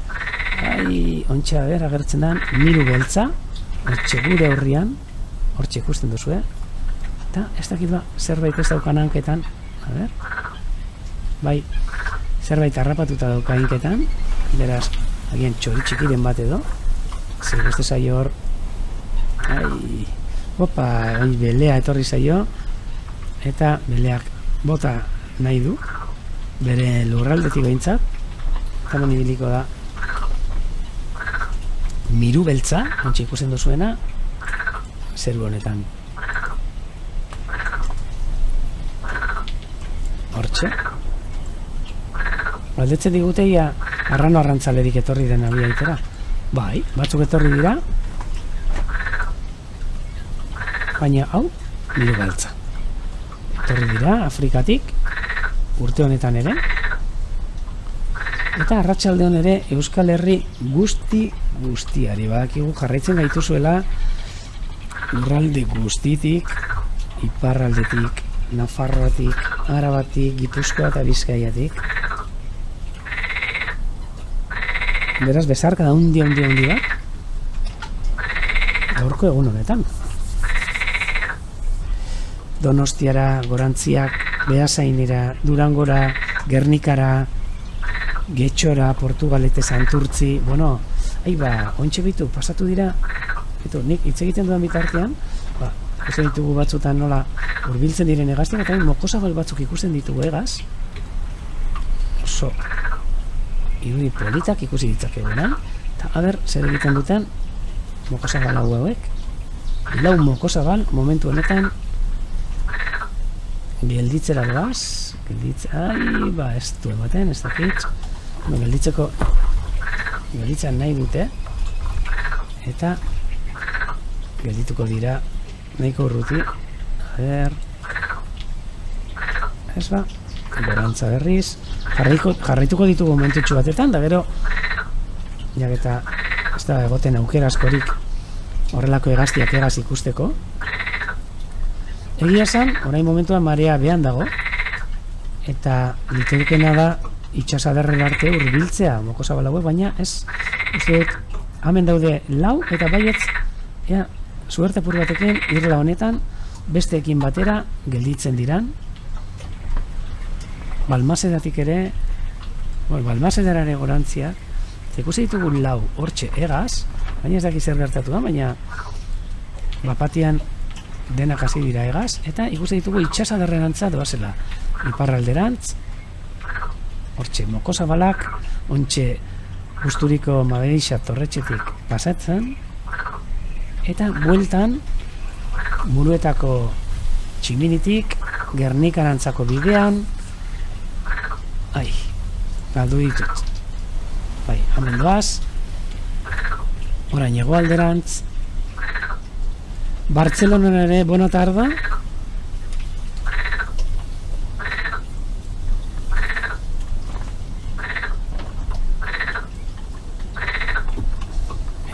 bai, ontsa ber, agertzen den miru beltza, hortxe gure horrian, hortxe ikusten duzu, eta ez dakit ba, zerbait ez daukan hanketan, a ber, bai, zerbait harrapatuta dauka hanketan, beraz, agian txori txikiren bat edo, zer guzti zaio hor, ai, opa, belea etorri zaio, eta beleak bota nahi du, bere lurraldetik behintzat, eta meni biliko da miru beltza, ontsi ikusten duzuena, zeru honetan. Hortxe. Galdetzen diguteia arrano arrantzalerik etorri den abia itera. Bai, batzuk etorri dira, baina hau, miru beltza. Etorri dira, Afrikatik, urte honetan ere, Eta arratsaldean ere Euskal Herri guztiari badakigu jarraitzen gaituzuela lurralde guztitik, iparraldetik, Nafarroatik, Arabatik, Gipuzkoa eta Bizkaiatik. Beraz, bezarka da handi bat gaurko egun honetan. Donostiara, Gorantziak, Beasainera, Durangora, Gernikara, Getxora, Portugalete, Santurtzi, bueno, ontxe bitu, pasatu dira, nik hitz egiten dudan bitartean, ikusten ditugu batzutan nola hurbiltzen diren hegaztiak, eta mokosabal batzuk ikusten ditugu hegaz, oso irudi politak ikusi ditzakegunan, eta haber, zer egiten duten mokosabal hauek, 4 mokosabal momentu honetan gelditzera doaz, ez du ematen, ez dakit, gelditzen nahi dute, eta geldituko dira nahiko urruti, ez ba, Gorantza berriz, jarraituko ditugu momentutxu batetan, da gero, jaketa, ez da egoten aukera askorik horrelako hegaztiak hegaz ikusteko. Egia esan, orain momentuan marea behan dago, eta literikena da itxasaderren arte hurbiltzea mokosabal hauek, baina ez, uste dut, hemen daude 4 eta baietz, suerte apur batekin, irla honetan, besteekin batera gelditzen diran. Balmaseratik ere, Balmasedara ere Gorantziak, ikusi ditugu 4 hortxe egaz, baina ez daki zer gertatu da, baina bapatian denak hasi dira egaz, eta ikusi ditugu itxasaderrerantza doazela, iparralderantz, hortxe mokosabalak, ontxe gusturiko Madeixa Torretxetik pasatzen, eta bueltan Muruetako Tximinitik, Gernikarantzako bidean, galdu ditut. Hemen doaz, orain hegoalderantz, Bartzelonan ere, bona tarda.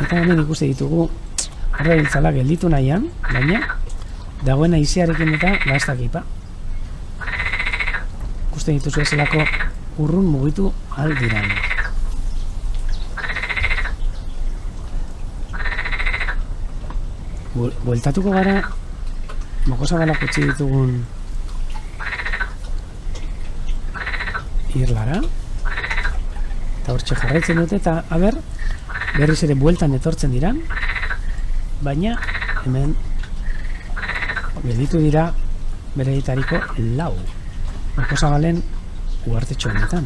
Eta hemen ikusi ditugu horre biltzala gelditu nahian, baina dagoena iziarekin eta bastakipa. Ikusten dituzu ezelako urrun mugitu aldiran. Bueltatuko gara mokosabalak utzi ditugun irlara, eta hortxe jarraitzen dute, eta berriz ere bueltan etortzen diran, baina hemen gelditu dira bereitariko 4 mokosabalen uhartetxo honetan.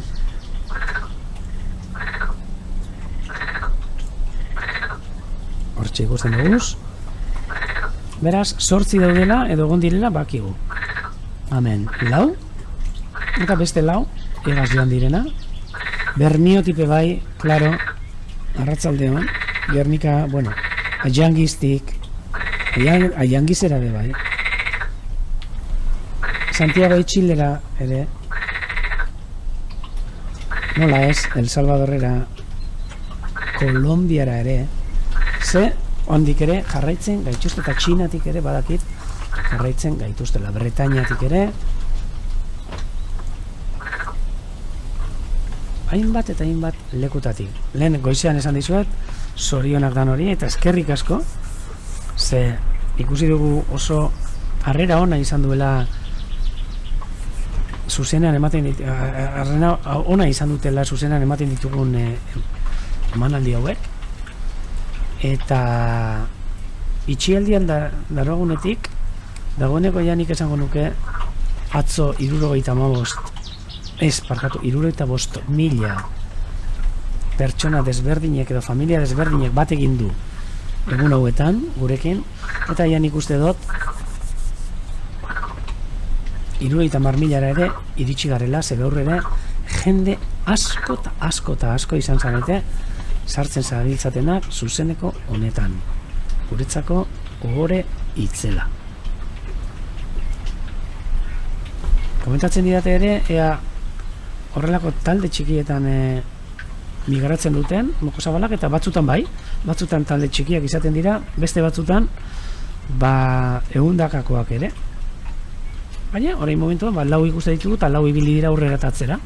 Hortxe ikusten duguz, beraz, 8 daudela edo egon direla bakigu. Hemen 4, eta beste 4 egaz joan direna. Bermiotipe bai, klaro, arratzaldean, Gernika, Aiangiztik, Aiangizera be bai. Santiago Itxilera ere, nola ez, El Salvadorera, Kolombiara ere, ondik ere jarraitzen gaituzte, eta Txinatik ere badakit jarraitzen gaituztela, Bretañatik ere, hainbat eta hainbat lekutatik. Lehen goizean esan dizuet, zorionak dan hori, eta eskerrik asko, ze ikusi dugu oso harrera ona izan duela zuzenean ematen ona izan dutela zuzenean ematen ditugun emanaldi hauek, eta itxialdian darogunetik dagoeneko janik esango nuke atzo 75.000 pertsona desberdinek edo familia desberdinek bat egin du egun hauetan gurekin, eta janik uste dut 70.000 ere iritsi garela, ze gaur ere jende asko eta asko izan zarete sartzen zabiltzatenak zuzeneko honetan, guretzako ohore itzela. Komentatzen didate ere, ea horrelako talde txikietan migratzen duten mokozabalak, eta batzutan bai, batzutan talde txikiak izaten dira, beste batzutan ehundakakoak ere. Baina, orain momentuan, lau ikuste ditugu eta lau ibili dira aurrera tatzera.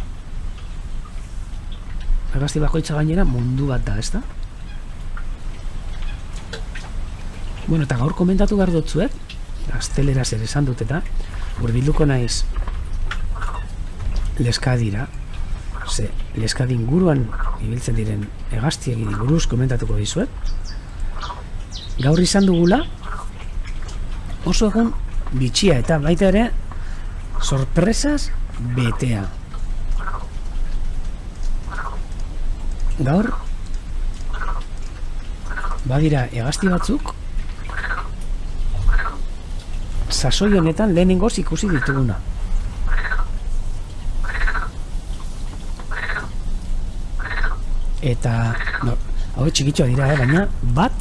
Hegazti bakoitza gainera mundu bat da, ezta? Bueno, eta gaur komentatu behar dutzuet, gazteleraz ere esan dut eta, hurbilduko naiz Leskadira, ze Leskadi inguruan ibiltzen diren hegaztiek buruz komentatuko dizuet. Gaur izan dugula oso egun bitxia eta baita ere sorpresas betea. Gaur badira hegazti batzuk sasoi honetan lehenengoz ikusi dituguna. Eta hau txikitxoa dira, baina bat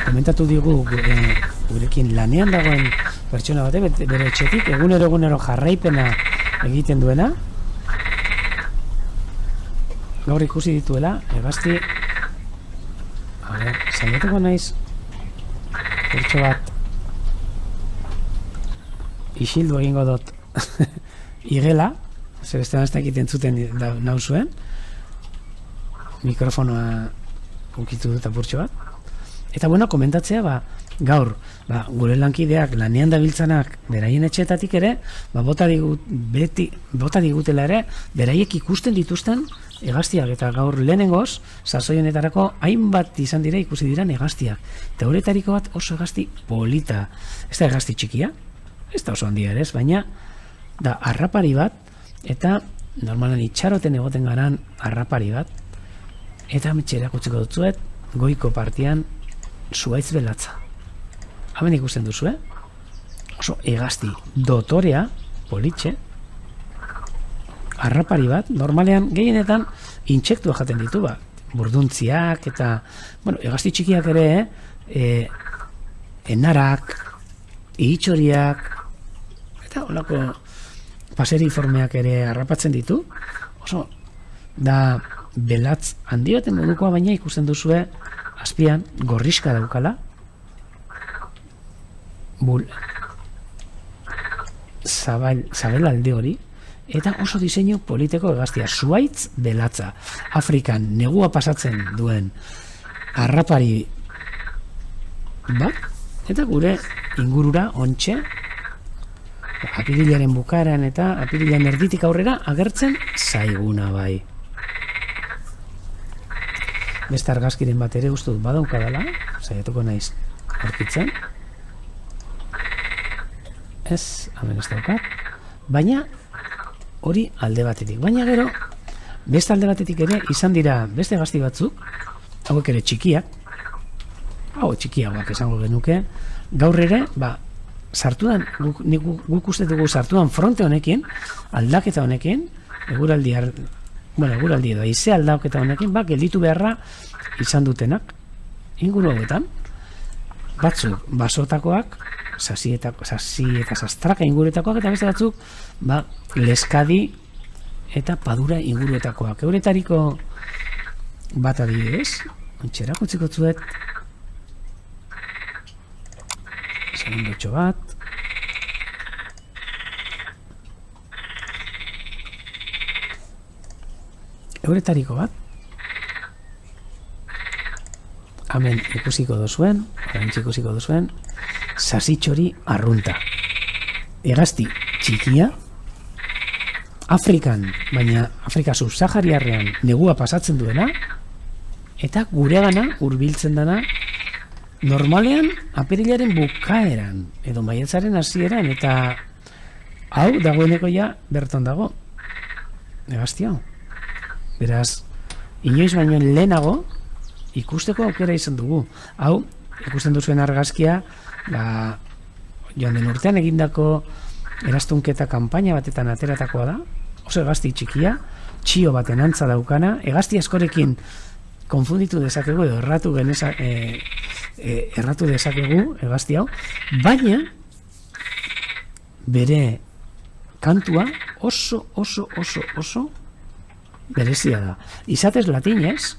komentatu digu gurekin lanean dagoen pertsona bate bere etxetik egunero jarraipena egiten duena. Gaur ikusi dituela hegazti, saiatuko naiz pertso bat isildu egingo dut igela, zer beste ez dakit entzuten nauzuen, mikrofonoa ukitu dut apurtxo bat. Eta bueno, komentatzea, gaur, gure lankideak lanean dabiltzanak beraien etxeetatik ere, bota digutela ere, beraiek ikusten dituzten hegaztiak, eta gaur lehenengoz, sasoi honetarako hainbat izan dira ikusi diran hegaztiak. Eta horretariko bat oso hegazti polita. Ez da hegazti txikia, ez da oso handia ere ez, baina da harrapari bat, eta normalan itxaroten egoten garan harrapari bat, eta metxera kutziko dutzuet, goiko partian zuhaitz belatza. Hemen ikusten duzu, oso hegazti dotorea, politxe, harrapari bat, normalean gehienetan intsektua jaten ditu, burduntziak eta, hegazti txikiak ere, enarak, ihitxoriak, eta holako paseriformeak ere harrapatzen ditu, oso da belatz handi baten modukoa, baina ikusten duzue azpian gorriska daukala, zabel alde hori, eta oso diseinu politeko hegaztia, zuhaitz belatza, Afrikan negua pasatzen duen harrapari bat, eta gure ingurura ontxe apirilaren bukaeran eta apirilaren erditik aurrera agertzen zaiguna bai. Beste argazkiren bat ere uste dut badaukadala, saiatuko naiz aurkitzen. Ez, hemen ez daukat. Baina hori alde batetik. Baina gero, beste alde batetik ere izan dira beste hegazti batzuk, hauek ere txikiak, txikiagoak esango genuke, gaur ere, sartudan, guk uste dugu sartudan fronte honekin, aldaketa honekin, eguraldi edo haize aldaketa honekin, gelditu beharra izan dutenak, inguru hauetan, batzuk basotakoak, sasi eta sastraka inguretakoak, eta beste batzuk, Leskadi eta Padura inguruetakoak. Euretariko bat adibidez, ontxera kutziko zuet, segundotxo bat, euretariko bat, hemen ikusiko dozuen, sasitxori arrunta. Hegazti txikia, Afrikan, baina Afrika subsahariarrean negua pasatzen duena, eta guregana hurbiltzen dana, normalean apirilaren bukaeran, edo maiatzaren hasieran, eta hau dagoeneko ja berton dago. Hegazti hau. Beraz, inoiz baino lehenago, ikusteko aukera izan dugu. Hau, ikusten duzuen argazkia, joan den urtean egindako eraztunketa kanpaina batetan ateratakoa da, oso hegazti txikia, txio baten antza daukana, hegazti askorekin konfunditu dezakegu edo erratu dezakegu hegazti hau, baina bere kantua oso berezia da. Izatez latinez,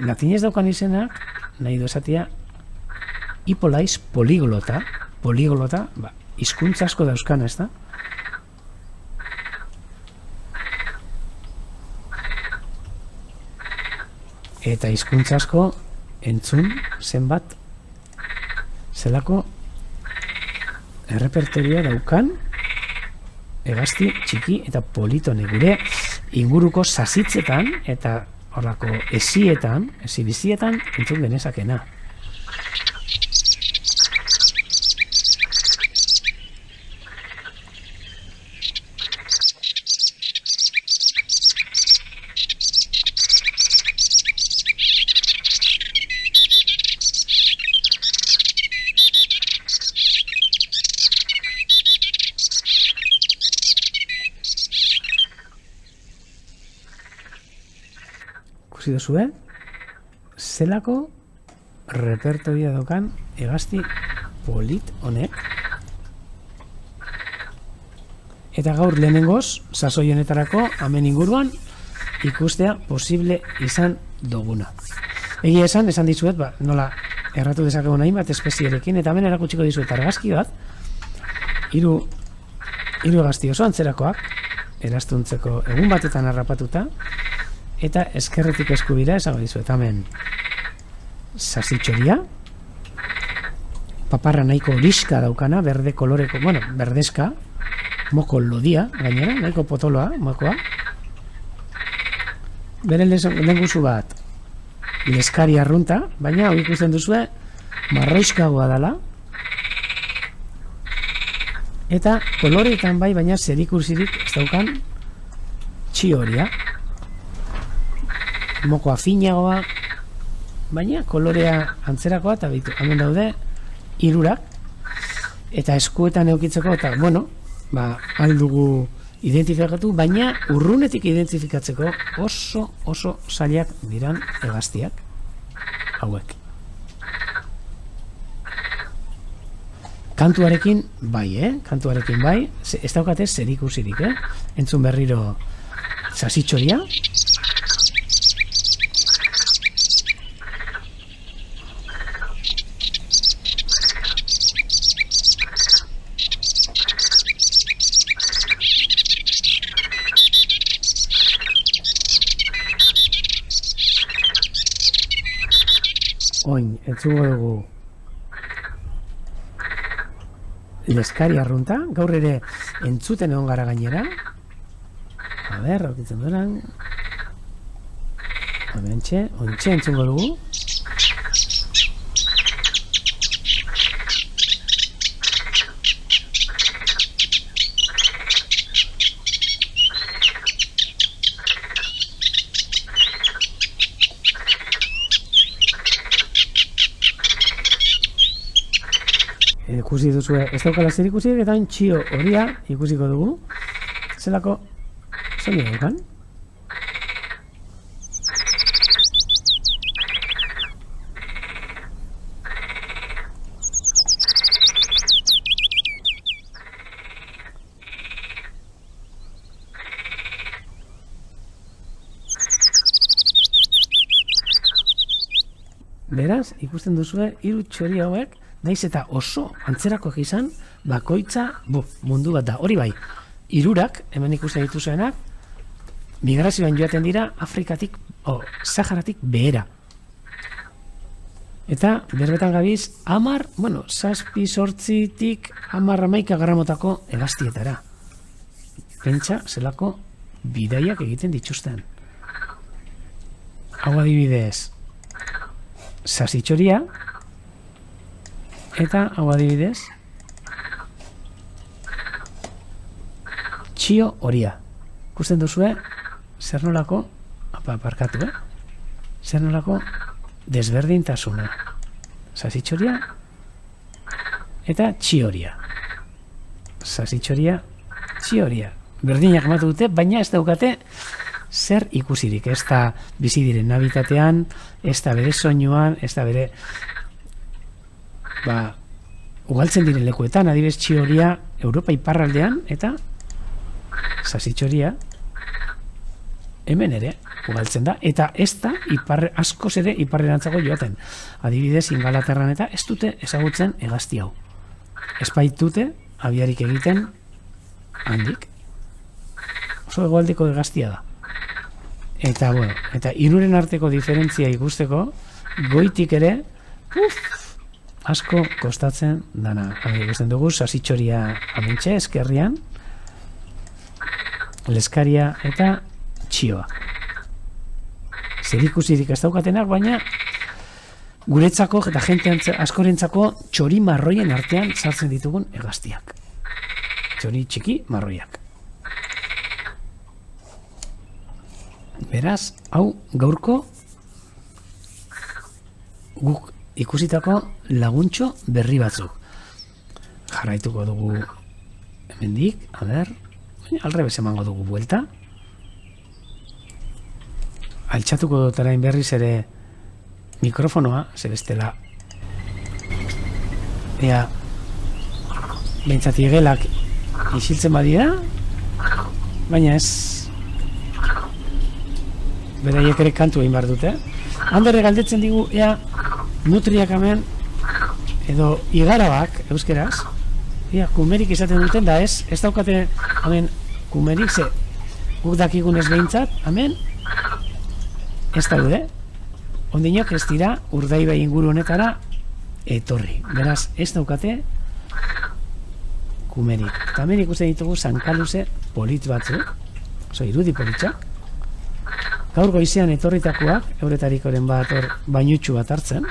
latinez daukan izenak, nahi du esatia, hipolaiz poliglota, hizkuntza asko dauzkana, ez da? Eta hizkuntza asko entzun zenbat zelako errepertorioa daukan hegazti txiki eta politone gure inguruko sasitzetan eta horrako esietan, esi bizietan entzun genezakena. Ikusi duzue, zelako repertoria daukan hegazti polit honek. Eta gaur lehenengoz, sasoi honetarako, hemen inguruan, ikustea posible izan duguna. Egia esan dizuet, nola erratu dezakegun hainbat espezierekin, eta hemen erakutsiko dizuet argazki bat, hiru hegazti oso antzerakoak, eraztuntzeko egun batetan harrapatuta, eta eskerretik eskubira esango dizuet hemen sasitxoria, paparra nahiko liska daukana, berde koloreko, berdezka, moko lodia, gainera, nahiko potoloa, mokoa. Bere lenguzu bat, leskari arrunta, baina hau ikusten duzue, marroizkagoa dela, eta koloreetan bai, baina zerikusirik ez daukan txioria. Mokoa finagoa, baina kolorea antzerakoa, eta bitu, hemen daude, hirurak, eta eskuetan eukitzeko, eta, aldugu identifikatu, baina urrunetik identifikatzeko oso zailak diran hegaztiak, hauek. Kantuarekin bai, ez daukate zerikusirik, entzun berriro sasitxoria, oin, entzungo dugu leskari arrunta, gaur ere entzuten egon gara gainera. A ber, aukitzen dueran. Ointxe entzungo dugu. Ikusi duzue, ez daukala zer ikusi, eta txio horia ikusiko dugu. Zelako soinu daukan. Beraz, ikusten duzue, hiru txori hauek, naiz eta oso antzerakoak izan, bakoitza mundu bat da. Hori bai, hirurak, hemen ikusten dituzuenak, migrazioan joaten dira Afrikatik, Saharatik behera. Eta, berbetan gabiz, 7-8tik 10-11 gramotako hegaztietara. Pentsa, zelako bidaiak egiten dituzten. Hau adibidez, sasitxoria, eta hau adibidez txio horia. Ikusten duzue zer nolako zer nolako desberdintasuna. Sasitxoria eta txioria. Sasitxoria, txioria. Berdinak ematu dute, baina ez daukate zer ikusirik. Ez da bizi diren habitatean, ez da bere soinuan, ez da bere ugaltzen diren lekuetan, adibidez txioria Europa iparraldean eta sasitxoria hemen ere ugaltzen da, eta ez da askoz ere iparrerantzako joaten. Adibidez, Ingalaterran eta ez dute ezagutzen hegazti hau. Ez baitute abiarik egiten handik. Oso hegoaldeko hegaztia da. Eta, bueno, eta hiruren arteko diferentzia ikusteko, goitik ere, asko kostatzen dana. Ikusten dugu, sasitxoria amentxe, eskerrian, leskaria eta txioa. Zer ikusirik ez daukatenak, baina guretzako eta jente askorentzako txori marroien artean sartzen ditugun hegaztiak. Txori txiki marroiak. Beraz, hau gaurko guk ikusitako laguntxo berri batzuk. Jarraituko dugu hemendik, a ber, alrebes emango dugu buelta. Altxatuko dut arain berriz ere mikrofonoa, ze bestela ea behintzat igelak isiltzen badira, baina ez beraiek ere kantu egin behar dute. Handerre galdetzen digu ea nutriak hemen edo igarabak euskeraz ea kumerik izaten duten, da ez daukate hemen kumerik, ze guk dakigunez behintzat hemen ez daude, ondinok ez dira Urdaibai inguru honetara etorri, beraz ez daukate kumerik. Eta hemen ikusten ditugu zankaluze polit batzuk, oso irudi politxak, gaur goizean etorritakoak, euretarikoren bat bainutxu bat hartzen.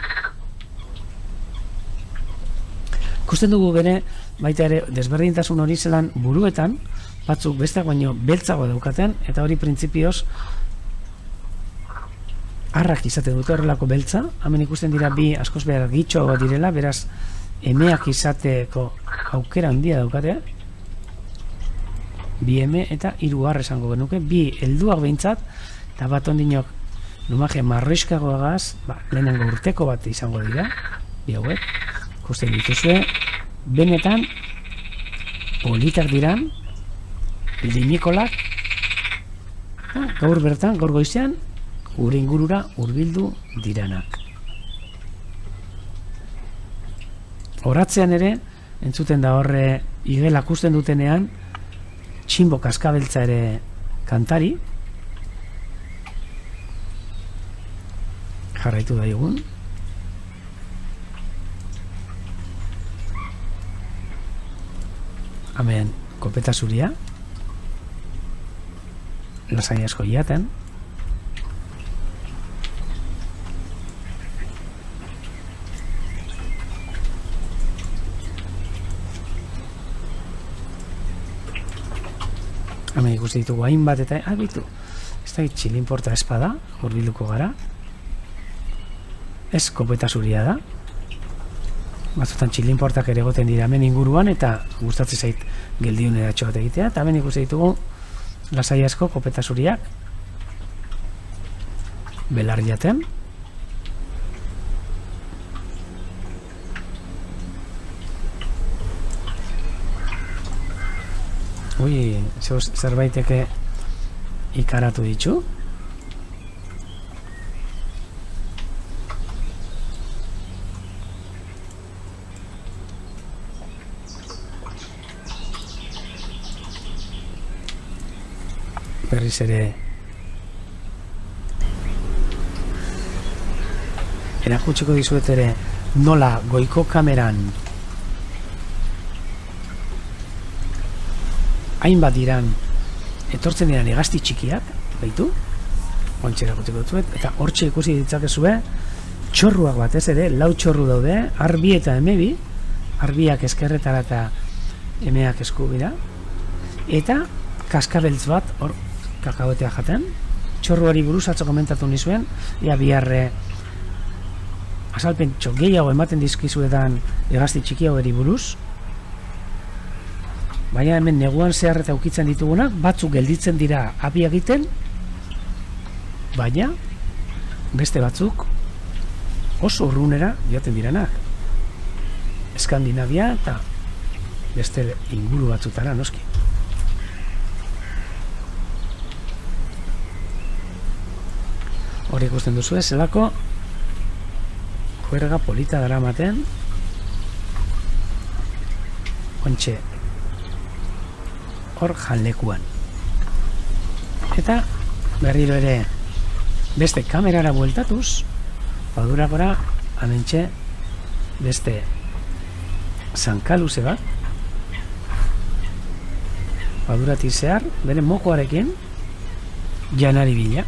Ikusten dugu bere, baita ere, desberdintasun hori zelan buruetan, batzuk besteak baino beltzago daukaten, eta hori printzipioz arrak izaten dute horrelako beltza. Hemen ikusten dira bi askoz behar gitxoago direla, beraz emeak izateko aukera handia daukate. Bi eme eta 3 ar esango genuke, bi helduak behintzat, eta bat ondinok lumaje marroizkagoagaz, lehenengo urteko bat izango dira, bi hauek, ikusten dituzue, benetan politak diran, linikolak, gaur bertan, gaur goizean, gure ingurura hurbildu diranak. Horatzean ere, entzuten da horre igelak usten dutenean, txinbo kaskabeltza ere kantari, jarraitu da egun. Hemen kopeta zuria, lasai asko jaten. Hemen ikusten ditugu hainbat eta bitu. Ez da txilinporta espada, hurbilduko gara. Ez kopeta zuria da. Batzutan txilinportak ere goten dira hemen inguruan eta gustatzen zait geldiunera txoat egitea. Eta hemen ikusten ditugu lasai asko kopeta zuriak. Belar jaten. Ui, zerbaiteke ikaratu ditu. Berriz ere erakutsiko dizuet ere nola goiko kameran hainbat diran etortzen diran hegazti txikiak, baitu, ontsi erakutsiko dut, eta hortxe ikusi ditzakezue txorruak batez ere, 4 txorru daude, arbi eta emebi, arbiak eskerretara eta emeak eskubira, eta kaskabeltz bat, hor, kakaotea jaten, txorruari buruz atzo komentatu nizuen, ia biharre azalpentxo gehiago ematen dizkizuetan hegazti txiki haueri buruz, baina hemen neguan zehar eta ukitzen ditugunak, batzuk gelditzen dira abi egiten, baina beste batzuk oso urrunera joaten diranak. Eskandinavia eta beste inguru batzutara noski. Hor ikusten duzu ez, zelako juerga polita dara maten. Ontxe hor jalekuan. Eta berriro ere beste kamerara bueltatuz, padurakora amentxe beste zankaluze bat, paduratik zehar, bere mokoarekin janari bila.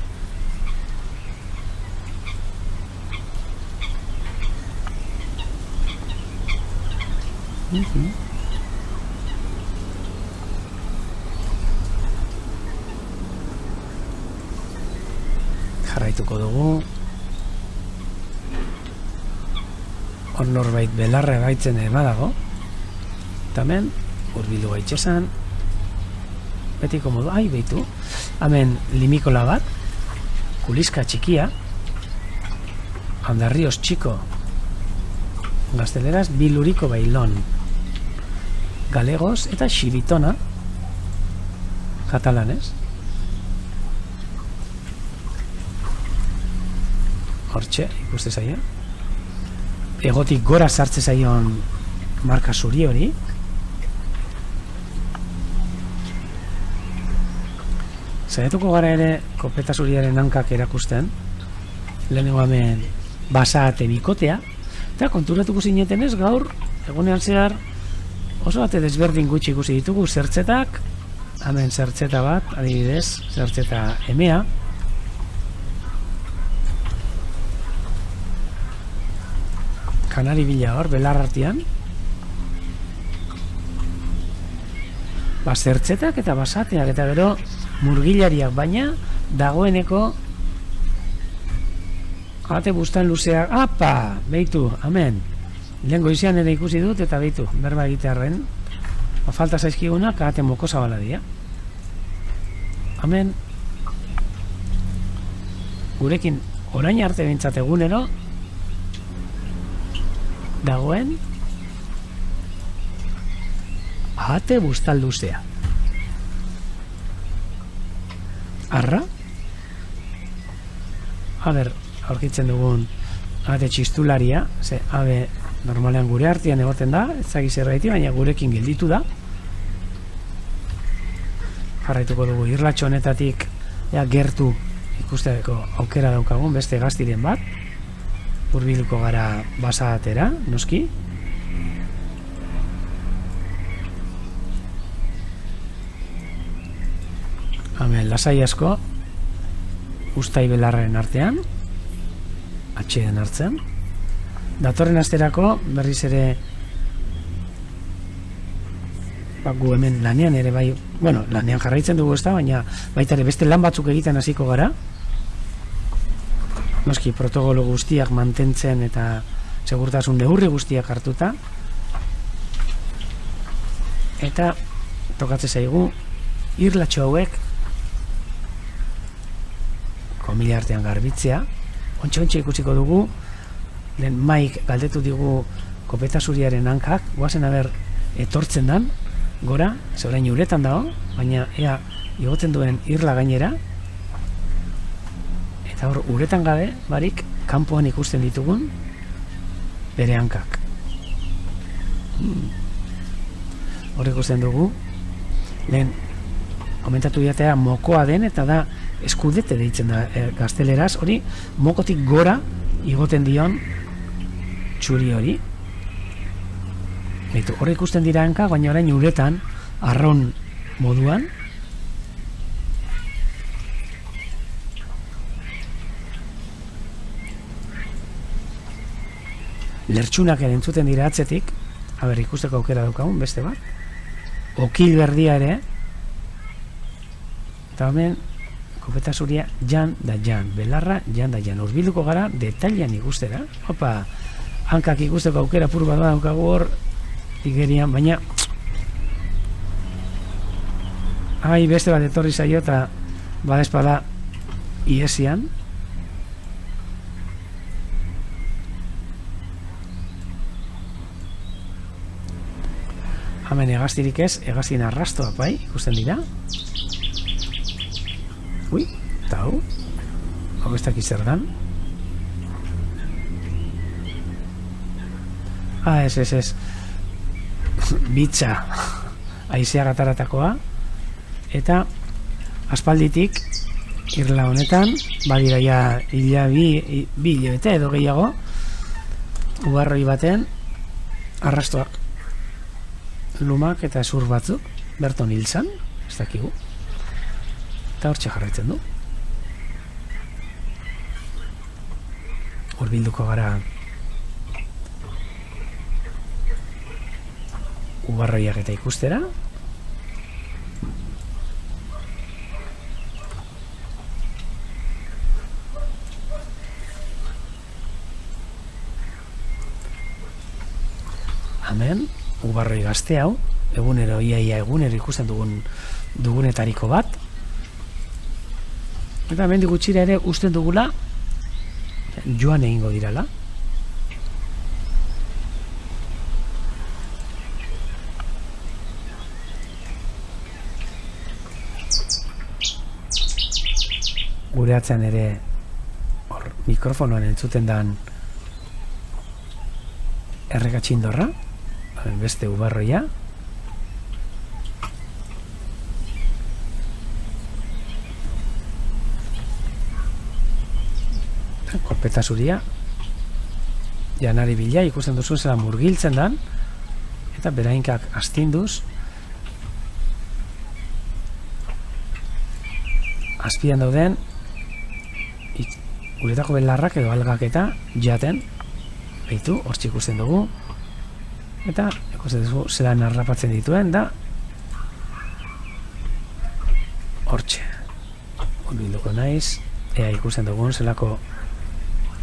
Jarraituko dugu. Hor norbait belarra gaitzen badago. Tamen, urbildu gaitxesan. Betiko modu, behitu. Hemen limikola bat. Kuliska txikia. Andarrios txiko. Gazteleraz, biluriko bailon. Galegos eta xibitona. Katalanez. Hortxe, ikuste zaio. Egotik gora sartze zaion marka zuri hori. Zaiatuko gara ere kopeta zuriaren hankak erakusten. Lehenengo hemen basate bikotea. Eta konturatuko zineten ez gaur, egunean zehar oso bate desberdin gutxi ikusi ditugu zertzetak. Hemen zertzeta bat, adibidez, zertzeta emea. Kanari bila hor, belar artean. Zertzetak eta basateak eta gero murgilariak, baina dagoeneko ate bustan luzeak. Apa! Beitu, amen. Lehen goizean ere ikusi dut eta beitu, berba egitearren. Falta zaizkigunak ate moko zabala dira. Amen. Gurekin orain arte bintzat egunero dagoen ate bustal luzea. Arra? Aurkitzen dugun ate txistularia, ze abe normalean gure artean egoten da, ez zagiz erraiti, baina gurekin gelditu da. Jarraituko dugu irlatxo honetatik gertu ikusteko aukera daukagun beste gaztiren bat. Hurbilduko gara basatera, noski. Hemen lasai asko ustai belarren artean, atxeden hartzen. Datorren asterako berriz ere gu hemen lanean ere bai, bueno, lanean jarraitzen dugu ez da, baina baita ere beste lan batzuk egiten hasiko gara. Noski protokolo guztiak mantentzen eta segurtasun neurri guztiak hartuta. Eta tokatze zaigu irlatxo hauek komila artean garbitzea. Ontxe ikusiko dugu, lehen Maik galdetu digu kopeta zuriaren hankak, guazen aber etortzen dan, gora, zorain uretan dago, baina ea igotzen duen irla gainera. Eta hor, uretan gabe, barik, kanpoan ikusten ditugun bere hankak. Hor ikusten dugu, lehen komentatu jatea mokoa den, eta da eskudete deitzen da gazteleraz, hori mokotik gora igoten dion txuri hori. Hor ikusten dira hankak, baina orain uretan, arron moduan. Lertxunak entzuten dira atzetik, ikusteko aukera daukagun, beste bat. Okil berdia ere, eta hemen kopeta zuria jan da jan, belarra jan da jan. Hurbilduko gara detailan ikustera. Opa, hankak ikusteko aukera pur bat daukagu hor igerian, baina beste bat etorri zaio eta badespada iesian. Hemen egaztirik ez, egaztien arrastoa ikusten dira. Ui, eta hau. hau ez dakiz zer dan. Ez. Bitza. Aizea gataratakoa. Eta aspalditik irla honetan, badira ja bi hilabete edo gehiago, ubarroi baten arrastoak, lumak eta zur batzuk berton hiltzan, ez dakigu, eta hortxe jarraitzen du. Hurbilduko gara ubarroiak eta ikustera. Hemen, ubarroi gazte hau, egunero, iaia egunero ikusten dugunetariko bat. Eta hemen gutxira ere usten dugula joan egingo dirala. Gure atzean ere mikrofonoan entzuten dan errekatxindorra, beste ubarroia. Korpeta zuria, janari bila ikusten duzu zela murgiltzen dan, eta berainkak astinduz, azpian dauden uretako belarrak edo algak eta jaten, behitu, hortxe ikusten dugu, eta ikusten dugu zelan harrapatzen dituen, da hortxe hurbilduko naiz, ea ikusten dugun zelako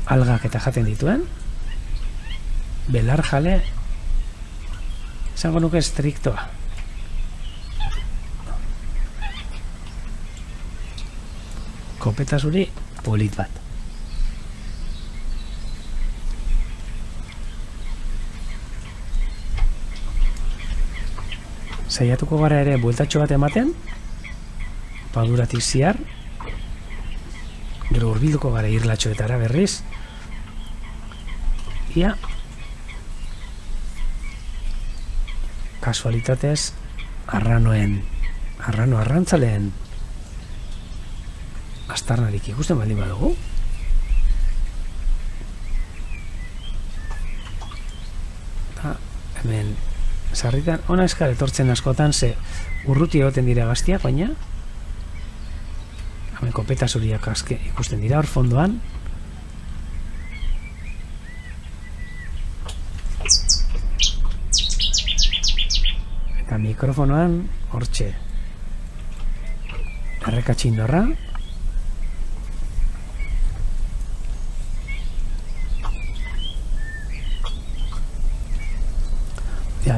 algak eta jaten dituen, belar jale esango nuke estriktoa. Kopeta zuri polit bat. Saiatuko gara ere bueltatxo bat ematen, paduratik ziar, gero hurbilduko gara irlatxoetara berriz, ia kasualitatez arrantzaleen astarnarik ikusten baldin badugu. Eta hemen sarritan, ona eskar etortzen askotan, ze urruti egoten dira gaztiak, baina hemen kopeta zuriak ikusten dira hor fondoan. Eta mikrofonoan hortxe errekatxindorra.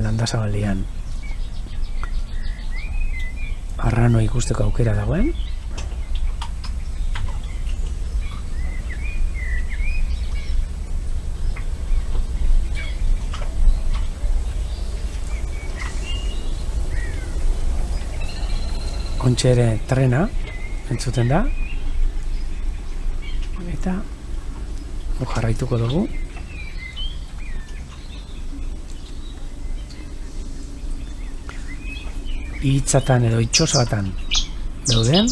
Landazabalian arrano ikusteko aukera dagoen. Ontxe ere trena entzuten da, eta jarraituko dugu. Hitzatan edo itxosatan dauden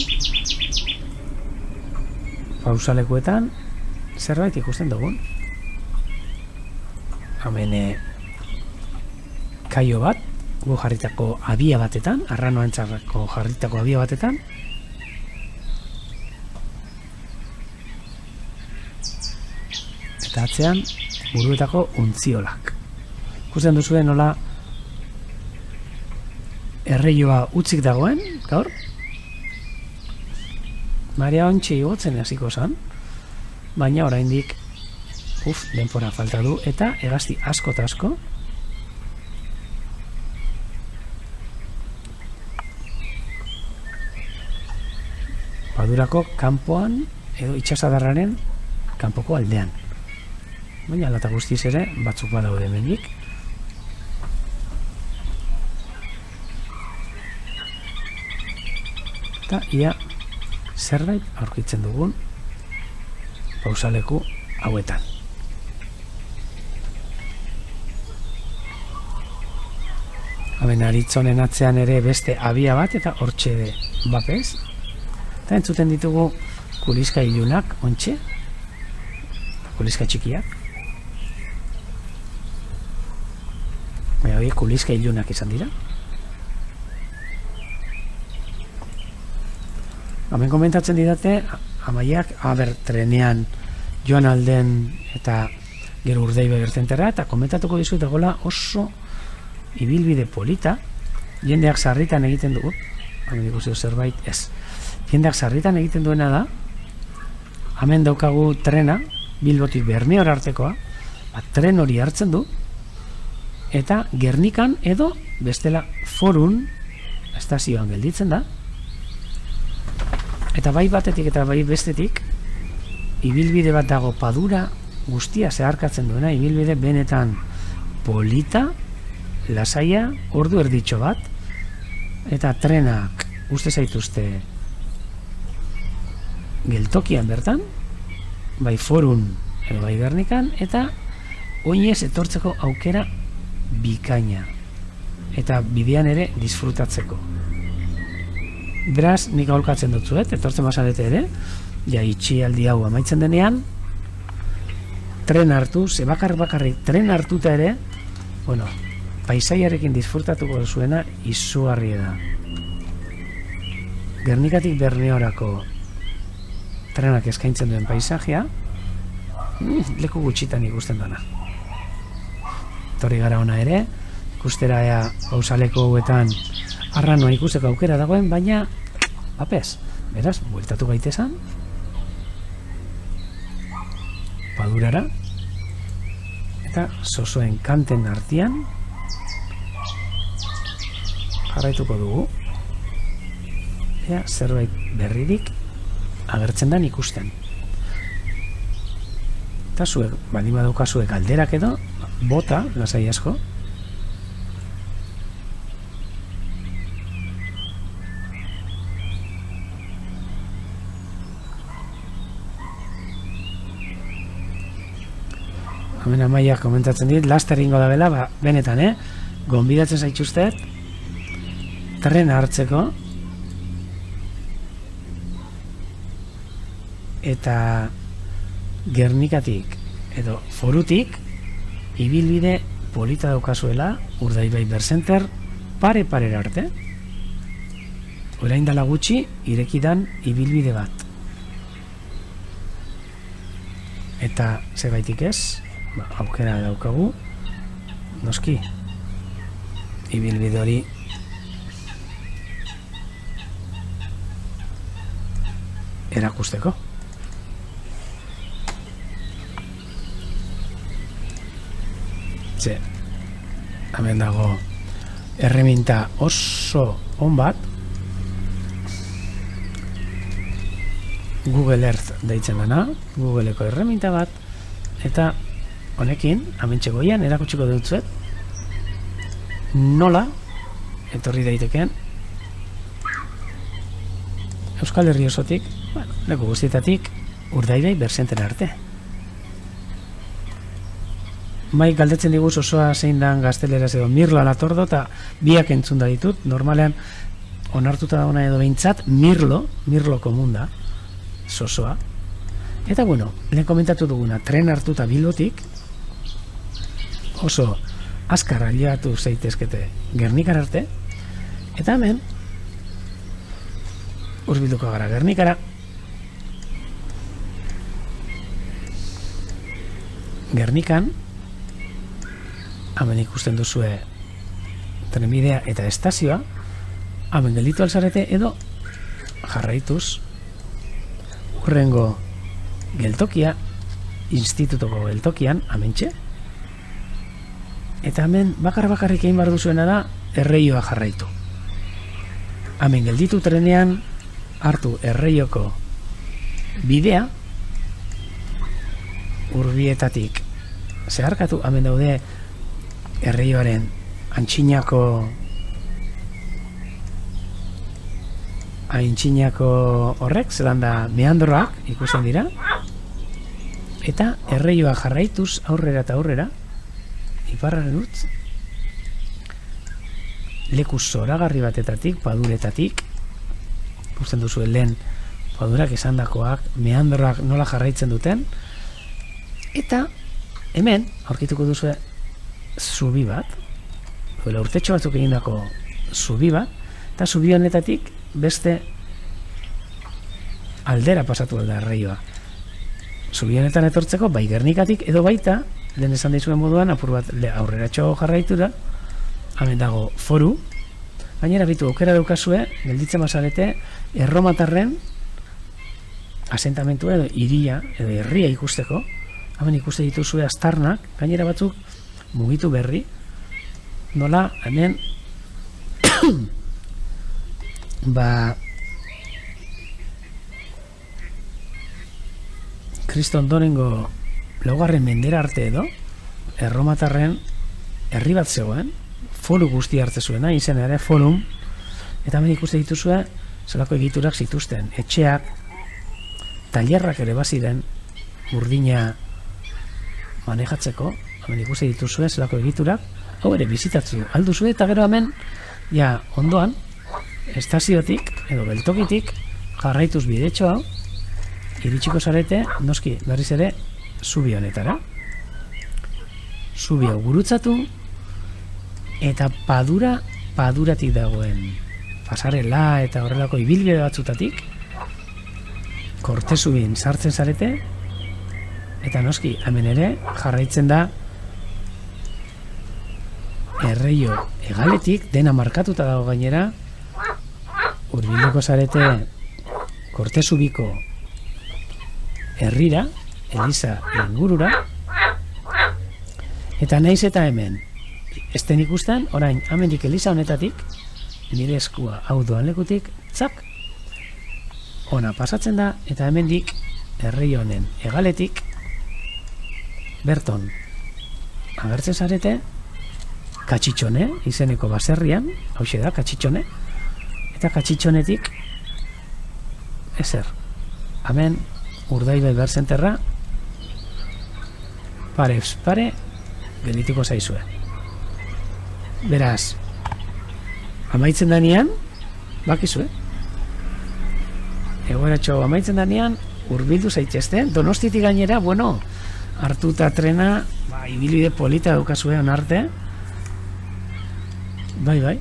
pausalekuetan zerbait ikusten dugun. Hemen kaio bat, gu jarritako abia batetan, arranoantzako jarritako abia batetan, eta atzean buruetako untziolak. Ikusten duzuen nola erreioa utzik dagoen, gaur. Marea ontsi igotzen hasiko zan, baina oraindik denpora falta du, eta hegazti asko eta asko padurako kanpoan edo itxasadarraren kanpoko aldean. Baina alata guztiz ere batzuk badaude hemendik. Eta ia zerbait aurkitzen dugun pausaleku hauetan. Hemen aritzonen atzean ere beste abia bat eta hortxe bapez. Eta entzuten ditugu kuliska ilunak, ontxe. Kuliska txikiak. Baina hori kuliska ilunak izan dira. Hemen komentatzen didate, Amaiak, trenean joan alden eta gero Urdaibai bertenterra, eta komentatuko dizut egola oso ibilbide polita, jendeak sarritan egiten dugu, hemen ikusi zerbait, ez. Jendeak sarritan egiten duena da, hemen daukagu trena, Bilbotik Bermeora artekoa, tren hori hartzen du, eta Gernikan edo bestela Forun estazioan gelditzen da, eta bai batetik eta bai bestetik, ibilbide bat dago Padura guztia zeharkatzen duena, ibilbide benetan polita, lasaia, ordu erditxo bat, eta trenak uste zaituzte geltokian bertan, bai Forun edo bai Gernikan, eta oinez etortzeko aukera bikaina, eta bidean ere disfrutatzeko. Beraz, nik aholkatzen dutzuet, etortzen bazarete ere, ja itxialdi hau amaitzen denean, tren hartu, bakarrik tren hartuta ere, bueno, paisaiarekin disfrutatuko zuena izugarria da. Gernikatik Bermeorako trenak eskaintzen duen paisajea, leku gutxitan ikusten dana. Torri gara ona ere, ikustera ea pausaleko hauetan arranoa ikusteko aukera dagoen, baina apes, beraz, bueltatu gaitezan Padurara eta Zozoen kanten artean jarraituko dugu, ea zerbait berririk agertzen dan ikusten. Eta zuek, baldin badaukazuek galderak edo, bota, lasai asko. Hemen Amaiak komentatzen dit, laster ingo da bela, benetan, gonbidatzen zaituztet, tren hartzeko, eta Gernikatik edo Forutik ibilbide polita daukazuela Urdaibai Bercenter pare-parera arte. Orain dela gutxi irekidan ibilbide bat. Eta zebaitik ez, aukera daukagu, noski, ibilbide hori erakusteko. Ze, hemen dago erreminta oso on bat, Google Earth deitzen dana, Googleeko erreminta bat, eta honekin, hementxe goian, erakutsiko dutzuet, nola etorri daitekeen Euskal Herri osotik, leku guztietatik, Urdaibai Bercenter arte. Mai galdetzen diguz osoa zein dan gazteleraz edo Mirlo ala Tordo, eta biak entzun da ditut, normalean onartuta dauna edo behintzat Mirlo komun da, zozoa. Eta bueno, lehen komentatu duguna, tren hartuta Bilbotik, oso azkar aliatu zaitezkete Gernikar arte, eta hemen, hurbilduko gara Gernikara, Gernikan, hemen ikusten duzue trenbidea eta estazioa, hemen gelditu alzarete edo jarraituz hurrengo geltokia, institutoko geltokian, hementxe, eta hemen bakarrik egin behar duzuena da Erreioa jarraitu. Hemen gelditu trenean hartu Erreioko bidea, Urbietatik zeharkatu, hemen daude Erreioaren antxinako horrek, zelan da meandroak ikusten dira, Eta erreioa jarraituz aurrera eta aurrera, iparraren utz, leku zoragarri batetatik, paduretatik, ikusten duzu lehen padurak esandakoak, meandroak nola jarraitzen duten, eta hemen aurkituko duzu zubi bat, duela urtetxo batzuk egindako zubi bat, eta zubi honetatik beste aldera pasatu alda erreioa. Zubi honetan etortzeko, bai Gernikatik edo baita, lehen esan dizuen moduan, apur bat aurreratxo jarraitura, hemen dago Foru, gainera bitu aukera daukazue, gelditzen bazarete, erromatarren asentamentua edo iria, edo herria ikusteko, hemen ikuste dituzue aztarnak, gainera batzuk mugitu berri, nola hemen ba Kristo ondorengo laugarren mendera arte edo erromatarren herri bat zegoen, Foru guzti hartze zuena, izena ere Forum, eta hemen ikuste dituzue zelako egiturak zituzten, etxeak, tailerrak ere baziren burdina manejatzeko, hemen ikuste dituzue zelako egiturak, hau ere bizitatzu alduzue, eta gero hemen ja ondoan estaziotik edo geltokitik jarraituz bidetxo hau iritsiko zarete, noski berriz ere zubi honetara, zubi hau gurutzatu eta paduratik dagoen pasarela eta horrelako ibilbide batzutatik kortezubin sartzen zarete, eta noski hemen ere jarraitzen da erreio hegaletik, dena markatuta dago gainera, hurbilduko zarete kortezubiko herrira, Eliza ingurura, eta naiz eta hemen esten ikusten, orain hemendik Eliza honetatik, nire eskua hau doan lekutik, txak, ona pasatzen da, eta hemendik herri honen hegaletik berton agertzen zarete Katxitxone izeneko baserrian, hauxe da, Katxitxone, eta Katxitxonetik ezer, hemen Urdaibai berzenterra pare geldituko zaizue. Beraz, amaitzen danean, bakizue, egoeratxo amaitzen danean, hurbildu zaitezten, Donostitik gainera, bueno, hartuta trena, ibilbide polita daukazue onarte, bai.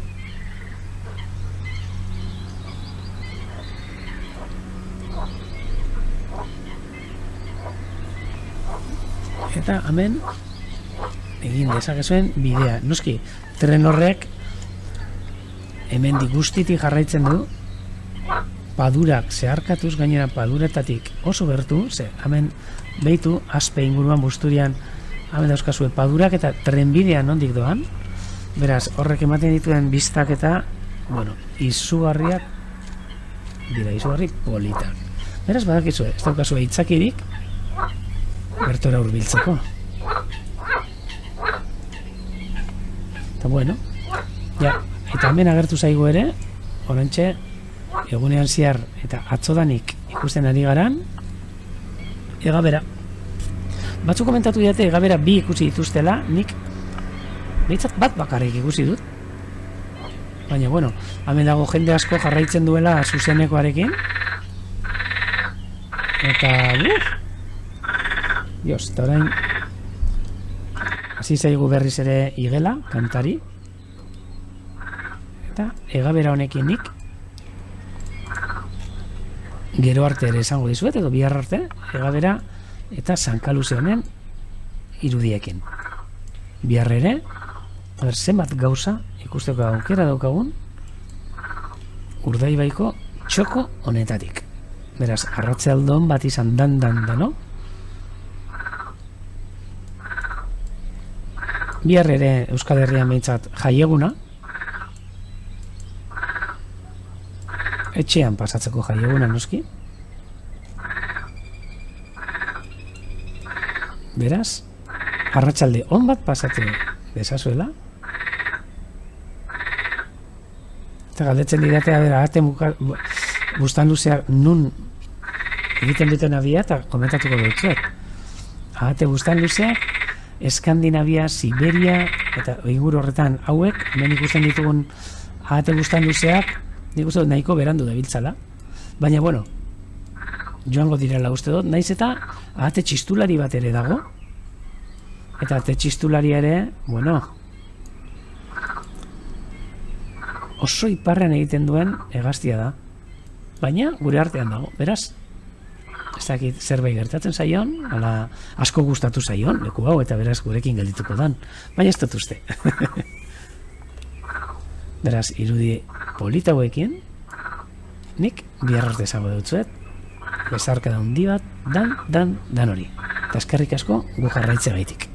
Eta hemen egin dezakezuen bidea. Noski, tren horrek hemen guztitik jarraitzen du, padurak zeharkatuz, gainera paduretatik oso bertu, ze hemen behitu, Aspe inguruan Busturian, hemen dauzkazue padurak eta trenbidean nondik doan, beraz, horrek ematen dituen biztak eta, bueno, izugarriak dira, izugarri politak. Beraz, badakizue, ez daukazue itzakirik, bertora hurbiltzeko. Eta bueno, ja, eta hemen agertu zaigu ere, orantxe, egunean ziar eta atzodanik ikusten ari garan, Egabera. Batzu komentatu diate Egabera bi ikusi dituztela, nik behitzat bat bakarrik ikusi dut. Baina, bueno, hemen dago jende asko jarraitzen duela zuzenekoarekin. Eta, Dios, eta orain hasi zaigu berriz ere igela, kantari, eta Egabera honekin nik gero arte ere esango dizuet, edo bihar arte, Egabera eta Sankaluze honen irudiekin. Bihar ere, zenbat gauza ikusteko aukera daukagun Urdaibaiko txoko honetatik. Beraz, arratsaldeon bat izan dano, bihar ere Euskal Herrian behintzat jaieguna, etxean pasatzeko jaieguna noski. Beraz, arratsalde on bat pasatu dezazuela. Eta galdetzen didate, arte bustan luzeak nun egiten duten abia eta komentatuko dutzuet. ahate bustan luzeak, Eskandinavia, Siberia, eta inguru horretan hauek, hemen ikusten ditugun ahate bustan luzeak, nik uste dut nahiko berandu dabiltzala. Baina, bueno, joango direla uste dut, naiz eta ahate txistulari bat ere dago, eta ahate txistulari ere, bueno, oso iparrean egiten duen hegaztia da. Baina, gure artean dago, beraz, ez dakit zerbait gertatzen zaion, ala asko gustatu zaion, leku hau, eta beraz gurekin geldituko dan. Baina ez dut uste. Beraz, irudi polita hauekin, nik bihar arte esango dutzuet, bezarka da hundi bat, dan hori. Eta eskerrik asko gu jarraitze gaitik.